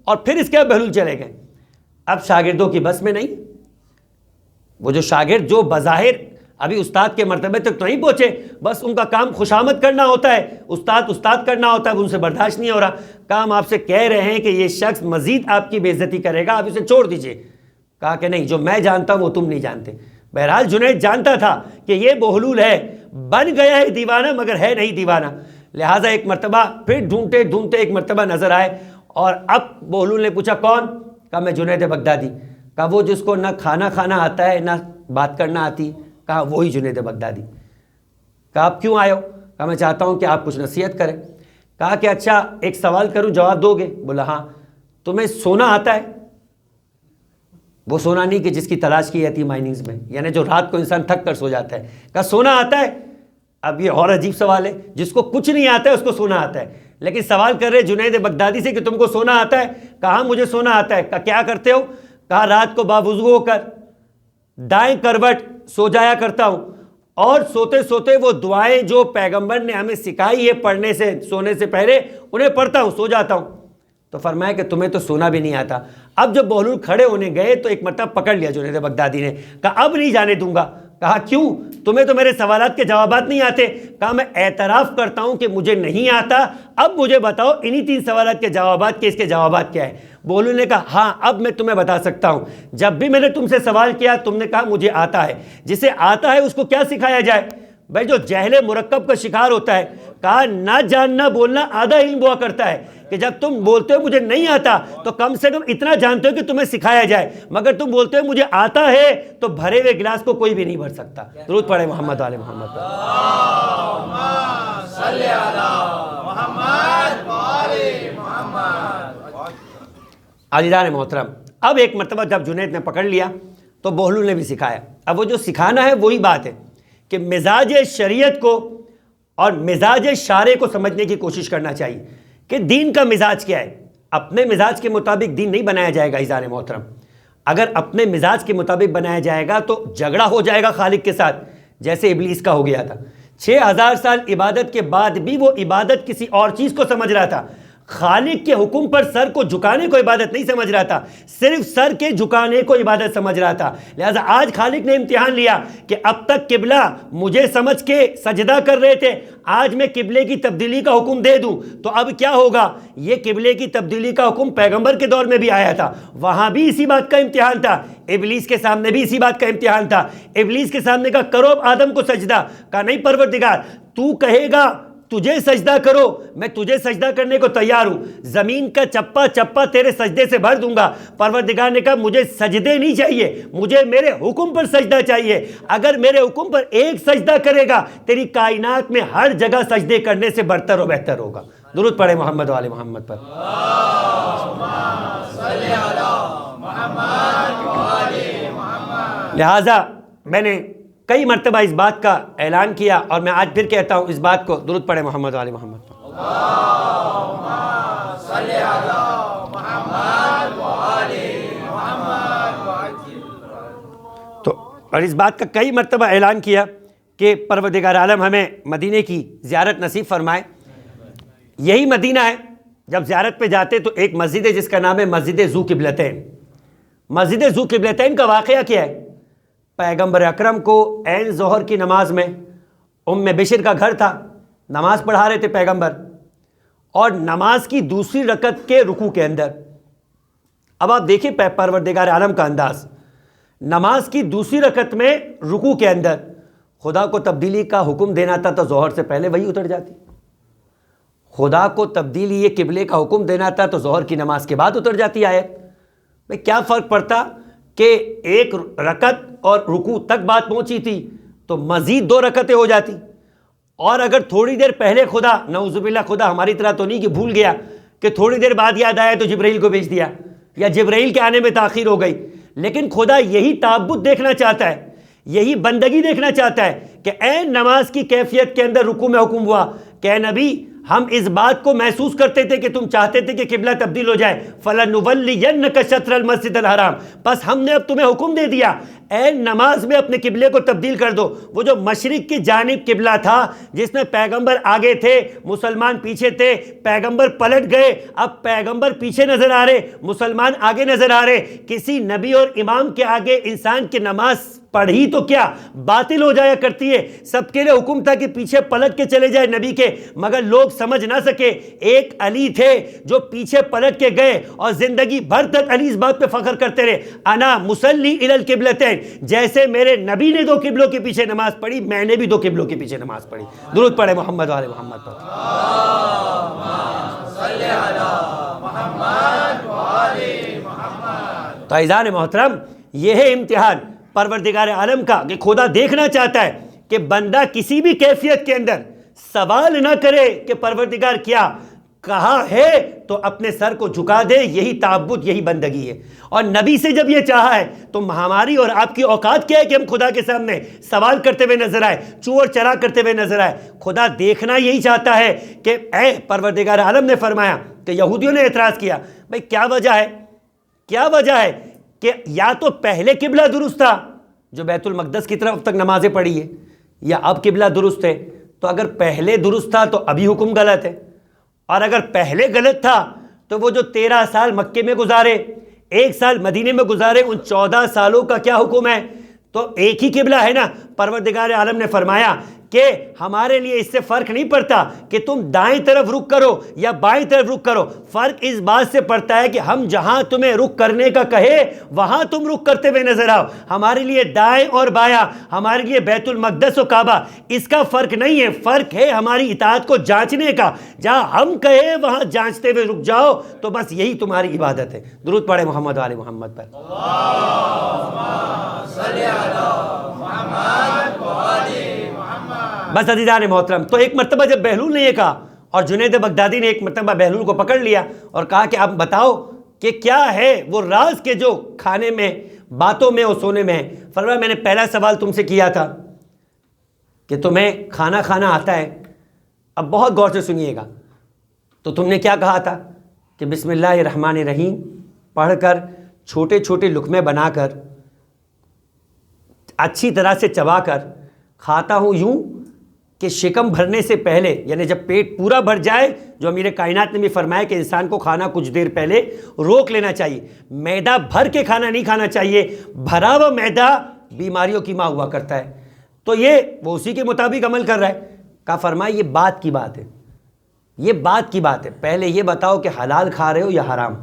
اور پھر اس کے بعد بہلول چلے گئے. اب شاگردوں کی بس میں نہیں. وہ جو شاگرد جو بظاہر ابھی استاد کے مرتبے تک تو نہیں پہنچے، بس ان کا کام خوشامد کرنا ہوتا ہے، استاد استاد کرنا ہوتا ہے، ان سے برداشت نہیں ہو رہا. کام آپ سے کہہ رہے ہیں کہ یہ شخص مزید آپ کی بے عزتی کرے گا، آپ اسے چھوڑ دیجئے. کہا کہ نہیں، جو میں جانتا ہوں وہ تم نہیں جانتے. بہرحال جنید جانتا تھا کہ یہ بہلول ہے، بن گیا ہے دیوانہ مگر ہے نہیں دیوانہ. لہٰذا ایک مرتبہ پھر ڈھونڈتے ڈھونڈتے ایک مرتبہ نظر آئے، اور اب بہلول نے پوچھا کون؟ کہا میں جنید بغدادی. کہا وہ جس کو نہ کھانا کھانا آتا ہے نہ بات کرنا آتی. کہا وہی جنید بغدادی. کہا آپ کیوں آئے ہو؟ کہا میں چاہتا ہوں کہ آپ کچھ نصیحت کریں. کہا کہ اچھا ایک سوال کروں جواب دو گے؟ بولا ہاں. تمہیں سونا آتا ہے؟ وہ سونا نہیں کہ جس کی تلاش کی جاتی ہے مائننگز میں، یعنی جو رات کو انسان تھک کر سو جاتا ہے. کہا سونا آتا ہے؟ اب یہ اور عجیب سوال ہے، جس کو کچھ نہیں آتا ہے اس کو سونا آتا ہے، لیکن سوال کر رہے جنید بغدادی سے کہ تم کو سونا آتا ہے. کہا مجھے سونا آتا ہے. کہا کیا کرتے ہو؟ کہا رات کو باوضو ہو کر دائیں کروٹ سو جایا کرتا ہوں اور سوتے سوتے وہ دعائیں جو پیغمبر نے ہمیں سکھائی ہے پڑھنے سے سونے سے پہلے انہیں پڑھتا ہوں، سو جاتا ہوں۔ تو فرمایا کہ تمہیں تو سونا بھی نہیں آتا۔ اب جب بہلول کھڑے ہونے گئے تو ایک مرتبہ پکڑ لیا جنید بغدادی نے، کہا اب نہیں جانے دوں گا۔ کہا کیوں؟ تمہیں تو میرے سوالات کے جوابات نہیں آتے۔ کہا میں اعتراف کرتا ہوں کہ مجھے نہیں آتا، اب مجھے بتاؤ انہی 3 سوالات کے جوابات کے اس کے جوابات کیا ہے؟ بہلول نے کہا ہاں اب میں تمہیں بتا سکتا ہوں، جب بھی میں نے تم سے سوال کیا تم نے کہا مجھے آتا ہے، جسے آتا ہے اس کو کیا سکھایا جائے؟ بھائی جو جہل مرکب کا شکار ہوتا ہے، کہا نہ جاننا بولنا آدھا علم ہوا کرتا ہے، کہ جب تم بولتے ہو مجھے نہیں آتا تو کم سے کم اتنا جانتے ہو کہ تمہیں سکھایا جائے، مگر تم بولتے ہو مجھے آتا ہے تو بھرے ہوئے گلاس کو کوئی بھی نہیں بھر سکتا۔ درود پڑھے محمد علی محمد پر۔ عزیزان محترم، اب ایک مرتبہ جب جنید نے پکڑ لیا تو بہلول نے بھی سکھایا۔ اب وہ جو سکھانا ہے وہی بات ہے کہ مزاج شریعت کو اور مزاج شارع کو سمجھنے کی کوشش کرنا چاہیے کہ دین کا مزاج کیا ہے۔ اپنے مزاج کے مطابق دین نہیں بنایا جائے گا عزیزان محترم۔ اگر اپنے مزاج کے مطابق بنایا جائے گا تو جھگڑا ہو جائے گا خالق کے ساتھ، جیسے ابلیس کا ہو گیا تھا۔ 6000 سال عبادت کے بعد بھی وہ عبادت کسی اور چیز کو سمجھ رہا تھا، خالق کے حکم پر سر کو جھکانے کو عبادت نہیں سمجھ رہا تھا، صرف سر کے جھکانے کو عبادت سمجھ رہا تھا۔ لہٰذا آج خالق نے امتحان لیا کہ اب تک قبلہ مجھے سمجھ کے سجدہ کر رہے تھے، آج میں قبلے کی تبدیلی کا حکم دے دوں تو اب کیا ہوگا؟ یہ قبلے کی تبدیلی کا حکم پیغمبر کے دور میں بھی آیا تھا، وہاں بھی اسی بات کا امتحان تھا، ابلیس کے سامنے بھی اسی بات کا امتحان تھا۔ ابلیس کے سامنے کہا کرو اب آدم کو سجدہ، کہا نہیں پروردگار تو کہے گا تجھے سجدہ کرو، میں تجھے سجدہ کرنے کو تیار ہوں، زمین کا چپا چپا تیرے سجدے سے بھر دوں گا۔ پروردگار نے کہا مجھے سجدے نہیں چاہیے، مجھے میرے حکم پر سجدہ چاہیے، اگر میرے حکم پر ایک سجدہ کرے گا تیری کائنات میں ہر جگہ سجدے کرنے سے برتر و بہتر ہوگا۔ درود پڑھے محمد و آل محمد پر۔ لہٰذا میں نے کئی مرتبہ اس بات کا اعلان کیا اور میں آج پھر کہتا ہوں اس بات کو، درود پڑھے محمد و آل محمد پر۔ تو اور اس بات کا کئی مرتبہ اعلان کیا کہ پروردگار عالم ہمیں مدینے کی زیارت نصیب فرمائے۔ یہی مدینہ ہے، جب زیارت پہ جاتے تو ایک مسجد ہے جس کا نام ہے مسجد ذو قبلتین۔ مسجد ذو قبلتین کا واقعہ کیا ہے؟ پیغمبر اکرم کو عین ظہر کی نماز میں ام بشر کا گھر تھا، نماز پڑھا رہے تھے پیغمبر، اور نماز کی دوسری رکعت کے رکوع کے اندر، اب آپ دیکھیں پروردگار عالم کا انداز، نماز کی دوسری رکعت میں رکوع کے اندر خدا کو تبدیلی کا حکم دینا تھا تو ظہر سے پہلے وہی اتر جاتی، خدا کو تبدیلی یہ قبلے کا حکم دینا تھا تو ظہر کی نماز کے بعد اتر جاتی آیت۔ بھئی کیا فرق پڑتا کہ ایک رکعت اور رکوع تک بات پہنچی تھی تو مزید 2 رکعتیں ہو جاتی، اور اگر تھوڑی دیر پہلے خدا نعوذ باللہ خدا ہماری طرح تو نہیں کہ بھول گیا کہ تھوڑی دیر بعد یاد آیا تو جبرائیل کو بھیج دیا یا جبرائیل کے آنے میں تاخیر ہو گئی، لیکن خدا یہی تعبد دیکھنا چاہتا ہے، یہی بندگی دیکھنا چاہتا ہے کہ اے نماز کی کیفیت کے اندر رکوع میں حکم ہوا کہ اے نبی ہم اس بات کو محسوس کرتے تھے کہ تم چاہتے تھے کہ قبلہ تبدیل ہو جائے، فَلَنُوَلِّيَنَّكَ شَطْرَ الْمَسْجِدِ الْحَرَامِ، بس ہم نے اب تمہیں حکم دے دیا اے نماز میں اپنے قبلے کو تبدیل کر دو۔ وہ جو مشرق کی جانب قبلہ تھا جس میں پیغمبر آگے تھے مسلمان پیچھے تھے، پیغمبر پلٹ گئے، اب پیغمبر پیچھے نظر آ رہے مسلمان آگے نظر آ رہے، کسی نبی اور امام کے آگے انسان کی نماز پڑھی تو کیا باطل ہو جایا کرتی ہے۔ سب کے لیے حکم تھا کہ پیچھے پلٹ کے چلے جائے نبی کے، مگر لوگ سمجھ نہ سکے، ایک علی تھے جو پیچھے پلٹ کے گئے اور زندگی بھر تک علی اس بات پہ فخر کرتے رہے، انا مصلی الی القبلتین، جیسے میرے نبی نے 2 قبلوں کے پیچھے نماز پڑھی میں نے بھی 2 قبلوں کے پیچھے نماز پڑھی۔ درود پڑھے محمد و آل محمد پر۔ تو عزیزان محترم یہ ہے امتحان پروردگار عالم کا کہ خدا دیکھنا چاہتا ہے کہ بندہ کسی بھی کیفیت کے اندر سوال نہ کرے کہ پروردگار کیا کہا ہے تو اپنے سر کو جھکا دے، یہی تعبد یہی بندگی ہے۔ اور نبی سے جب یہ چاہا ہے تو ہماری اور آپ کی اوقات کیا ہے کہ ہم خدا کے سامنے سوال کرتے ہوئے نظر آئے، چور چرا کرتے ہوئے نظر آئے؟ خدا دیکھنا یہی چاہتا ہے کہ اے پروردگار عالم نے فرمایا کہ یہودیوں نے اعتراض کیا، بھئی کیا وجہ ہے کہ یا تو پہلے قبلہ درست تھا جو بیت المقدس کی طرف تک نمازیں پڑھی ہے، یا اب قبلہ درست ہے؟ تو اگر پہلے درست تھا تو ابھی حکم غلط ہے، اور اگر پہلے غلط تھا تو وہ جو 13 سال مکے میں گزارے، 1 سال مدینے میں گزارے، ان 14 سالوں کا کیا حکم ہے؟ تو ایک ہی قبلہ ہے نا۔ پروردگار عالم نے فرمایا کہ ہمارے لیے اس سے فرق نہیں پڑتا کہ تم دائیں طرف رخ کرو یا بائیں طرف رخ کرو، فرق اس بات سے پڑتا ہے کہ ہم جہاں تمہیں رخ کرنے کا کہے وہاں تم رخ کرتے ہوئے نظر آؤ۔ ہمارے لیے دائیں اور بایاں، ہمارے لیے بیت المقدس و کعبہ، اس کا فرق نہیں ہے، فرق ہے ہماری اطاعت کو جانچنے کا۔ جہاں ہم کہے وہاں جانچتے ہوئے رک جاؤ، تو بس یہی تمہاری عبادت ہے۔ درود پڑھے محمد و آل محمد پر۔ بس عزیزان محترم، تو ایک مرتبہ جب بہلول نے یہ کہا، اور جنید بغدادی نے ایک مرتبہ بہلول کو پکڑ لیا اور کہا کہ اب بتاؤ کہ کیا ہے وہ راز کے جو کھانے میں، باتوں میں اور سونے میں ہے۔ فرمایا میں نے پہلا سوال تم سے کیا تھا کہ تمہیں کھانا کھانا آتا ہے، اب بہت غور سے سنیے گا، تو تم نے کیا کہا تھا کہ بسم اللہ الرحمن الرحیم پڑھ کر چھوٹے چھوٹے لقمے بنا کر اچھی طرح سے چبا کر کھاتا ہوں یوں کہ شکم بھرنے سے پہلے، یعنی جب پیٹ پورا بھر جائے، جو امیر کائنات نے بھی فرمایا کہ انسان کو کھانا کچھ دیر پہلے روک لینا چاہیے، معدہ بھر کے کھانا نہیں کھانا چاہیے، بھرا ہوا معدہ بیماریوں کی ماں ہوا کرتا ہے۔ تو یہ وہ اسی کے مطابق عمل کر رہا ہے۔ کہا فرمایا یہ بات کی بات ہے، یہ بات کی بات ہے، پہلے یہ بتاؤ کہ حلال کھا رہے ہو یا حرام۔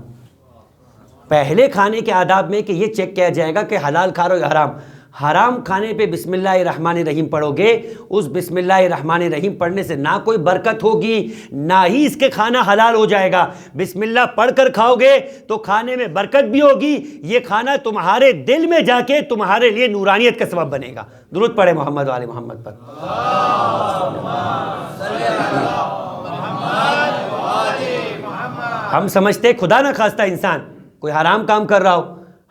پہلے کھانے کے آداب میں کہ یہ چیک کیا جائے گا کہ حلال کھا رہے ہو یا حرام۔ حرام کھانے پہ بسم اللہ الرحمن الرحیم پڑھو گے، اس بسم اللہ الرحمن الرحیم پڑھنے سے نہ کوئی برکت ہوگی، نہ ہی اس کے کھانا حلال ہو جائے گا۔ بسم اللہ پڑھ کر کھاؤ گے تو کھانے میں برکت بھی ہوگی، یہ کھانا تمہارے دل میں جا کے تمہارے لیے نورانیت کا سبب بنے گا۔ درود پڑھے محمد و آل محمد پر۔ ہم سمجھتے خدا نہ خواستہ انسان کوئی حرام کام کر رہا ہو،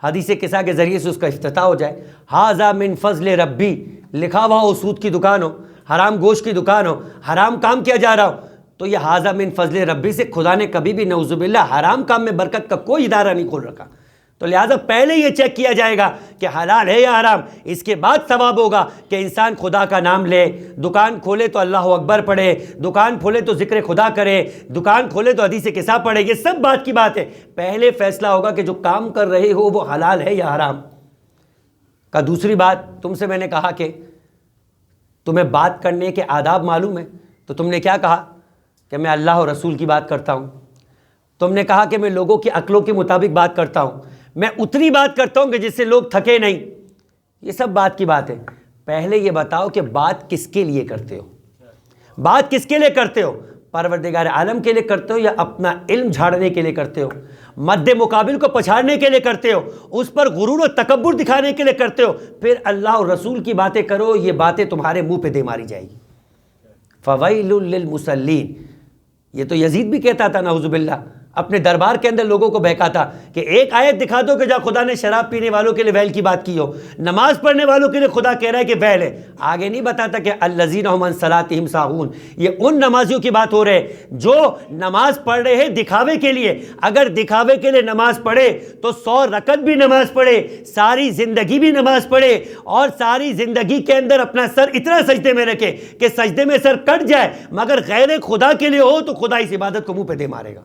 حدیث قصہ کے ذریعے سے اس کا افتتاح ہو جائے، ھذا من فضل ربی، لکھا ہوا ہو سود کی دکان ہو، حرام گوشت کی دکان ہو، حرام کام کیا جا رہا ہو، تو یہ ھذا من فضل ربی سے خدا نے کبھی بھی نعوذ باللہ حرام کام میں برکت کا کوئی ادارہ نہیں کھول رکھا۔ تو لہٰذا پہلے یہ چیک کیا جائے گا کہ حلال ہے یا حرام، اس کے بعد ثواب ہوگا کہ انسان خدا کا نام لے، دکان کھولے تو اللہ اکبر پڑھے، دکان کھولے تو ذکر خدا کرے، دکان کھولے تو حدیث قصہ پڑھے، یہ سب بات کی بات ہے۔ پہلے فیصلہ ہوگا کہ جو کام کر رہے ہو وہ حلال ہے یا حرام کا۔ دوسری بات، تم سے میں نے کہا کہ تمہیں بات کرنے کے آداب معلوم ہے، تو تم نے کیا کہا کہ میں اللہ اور رسول کی بات کرتا ہوں۔ تم نے کہا کہ میں لوگوں کی عقلوں کے مطابق بات کرتا ہوں، میں اتنی بات کرتا ہوں کہ جس سے لوگ تھکے نہیں۔ یہ سب بات کی بات ہے۔ پہلے یہ بتاؤ کہ بات کس کے لیے کرتے ہو، بات کس کے لیے کرتے ہو؟ پروردگار عالم کے لیے کرتے ہو یا اپنا علم جھاڑنے کے لیے کرتے ہو، مد مقابل کو پچھاڑنے کے لیے کرتے ہو، اس پر غرور و تکبر دکھانے کے لیے کرتے ہو؟ پھر اللہ اور رسول کی باتیں کرو، یہ باتیں تمہارے منہ پہ دے ماری جائے گی۔ فویل للمصلین، یہ تو یزید بھی کہتا تھا نعوذ باللہ، اپنے دربار کے اندر لوگوں کو بہکاتا کہ ایک آیت دکھا دو کہ جہاں خدا نے شراب پینے والوں کے لیے ویل کی بات کی ہو، نماز پڑھنے والوں کے لیے خدا کہہ رہا ہے کہ ویل ہے۔ آگے نہیں بتاتا کہ الذین هم عن صلاتهم ساہون، یہ ان نمازیوں کی بات ہو رہے جو نماز پڑھ رہے ہیں دکھاوے کے لیے۔ اگر دکھاوے کے لیے نماز پڑھے تو 100 رکعت بھی نماز پڑھے، ساری زندگی بھی نماز پڑھے، اور ساری زندگی کے اندر اپنا سر اتنا سجدے میں رکھے کہ سجدے میں سر کٹ جائے، مگر غیر خدا کے لیے ہو تو خدا اس عبادت کو منہ پہ دے مارے گا۔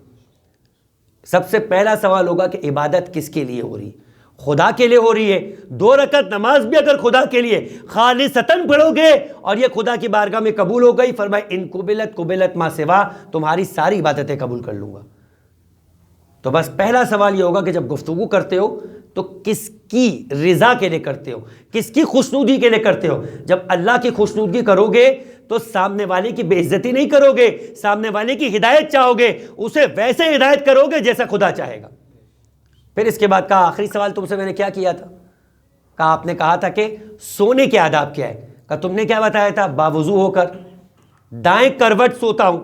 سب سے پہلا سوال ہوگا کہ عبادت کس کے لیے ہو رہی ہے؟ خدا کے لیے ہو رہی ہے۔ 2 رکعت نماز بھی اگر خدا کے لیے خالصتاً پڑھو گے اور یہ خدا کی بارگاہ میں قبول ہو گئی، فرمایا ان قبلت ما سوا، تمہاری ساری عبادتیں قبول کر لوں گا۔ تو بس پہلا سوال یہ ہوگا کہ جب گفتگو کرتے ہو تو کس کی رضا کے لیے کرتے ہو، کس کی خوشنودی کے لیے کرتے ہو؟ جب اللہ کی خوشنودی کرو گے تو سامنے والے کی بے عزتی نہیں کرو گے، سامنے والے کی ہدایت چاہو گے، اسے ویسے ہدایت کرو گے جیسا خدا چاہے گا۔ پھر اس کے بعد کہا آخری سوال تم سے میں نے کیا کیا تھا؟ کہا آپ نے کہا تھا کہ سونے کے آداب کیا ہے؟ کہا تم نے کیا بتایا تھا؟ باوضو ہو کر دائیں کروٹ سوتا ہوں۔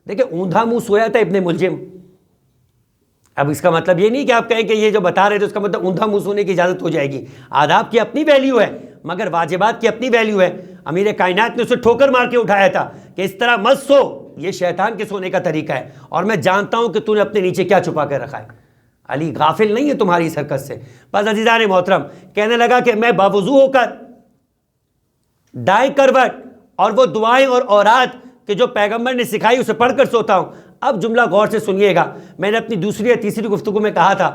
دیکھیں اوندا منہ سویا تھا ابن ملجم۔ اب اس کا مطلب یہ نہیں کہ آپ کہیں کہ یہ جو بتا رہے تھے اس کا مطلب اوندا منہ سونے کی اجازت ہو جائے گی۔ آداب کی اپنی ویلیو ہے مگر واجبات کی اپنی ویلیو ہے۔ امیر کائنات نے اسے ٹھوکر مار کے اٹھایا تھا کہ اس طرح مت سو، یہ شیطان کے سونے کا طریقہ ہے، اور میں جانتا ہوں کہ تو نے اپنے نیچے کیا چھپا کر رکھا ہے۔ علی غافل نہیں ہے تمہاری اس حرکت سے. بس عزیزان محترم کہنے لگا کہ میں باوضو ہو کر دائیں کروٹ اور وہ دعائیں اور اوراد کہ جو پیغمبر نے سکھائی اسے پڑھ کر سوتا ہوں. اب جملہ غور سے سنیے گا. میں نے اپنی دوسری یا تیسری گفتگو میں کہا تھا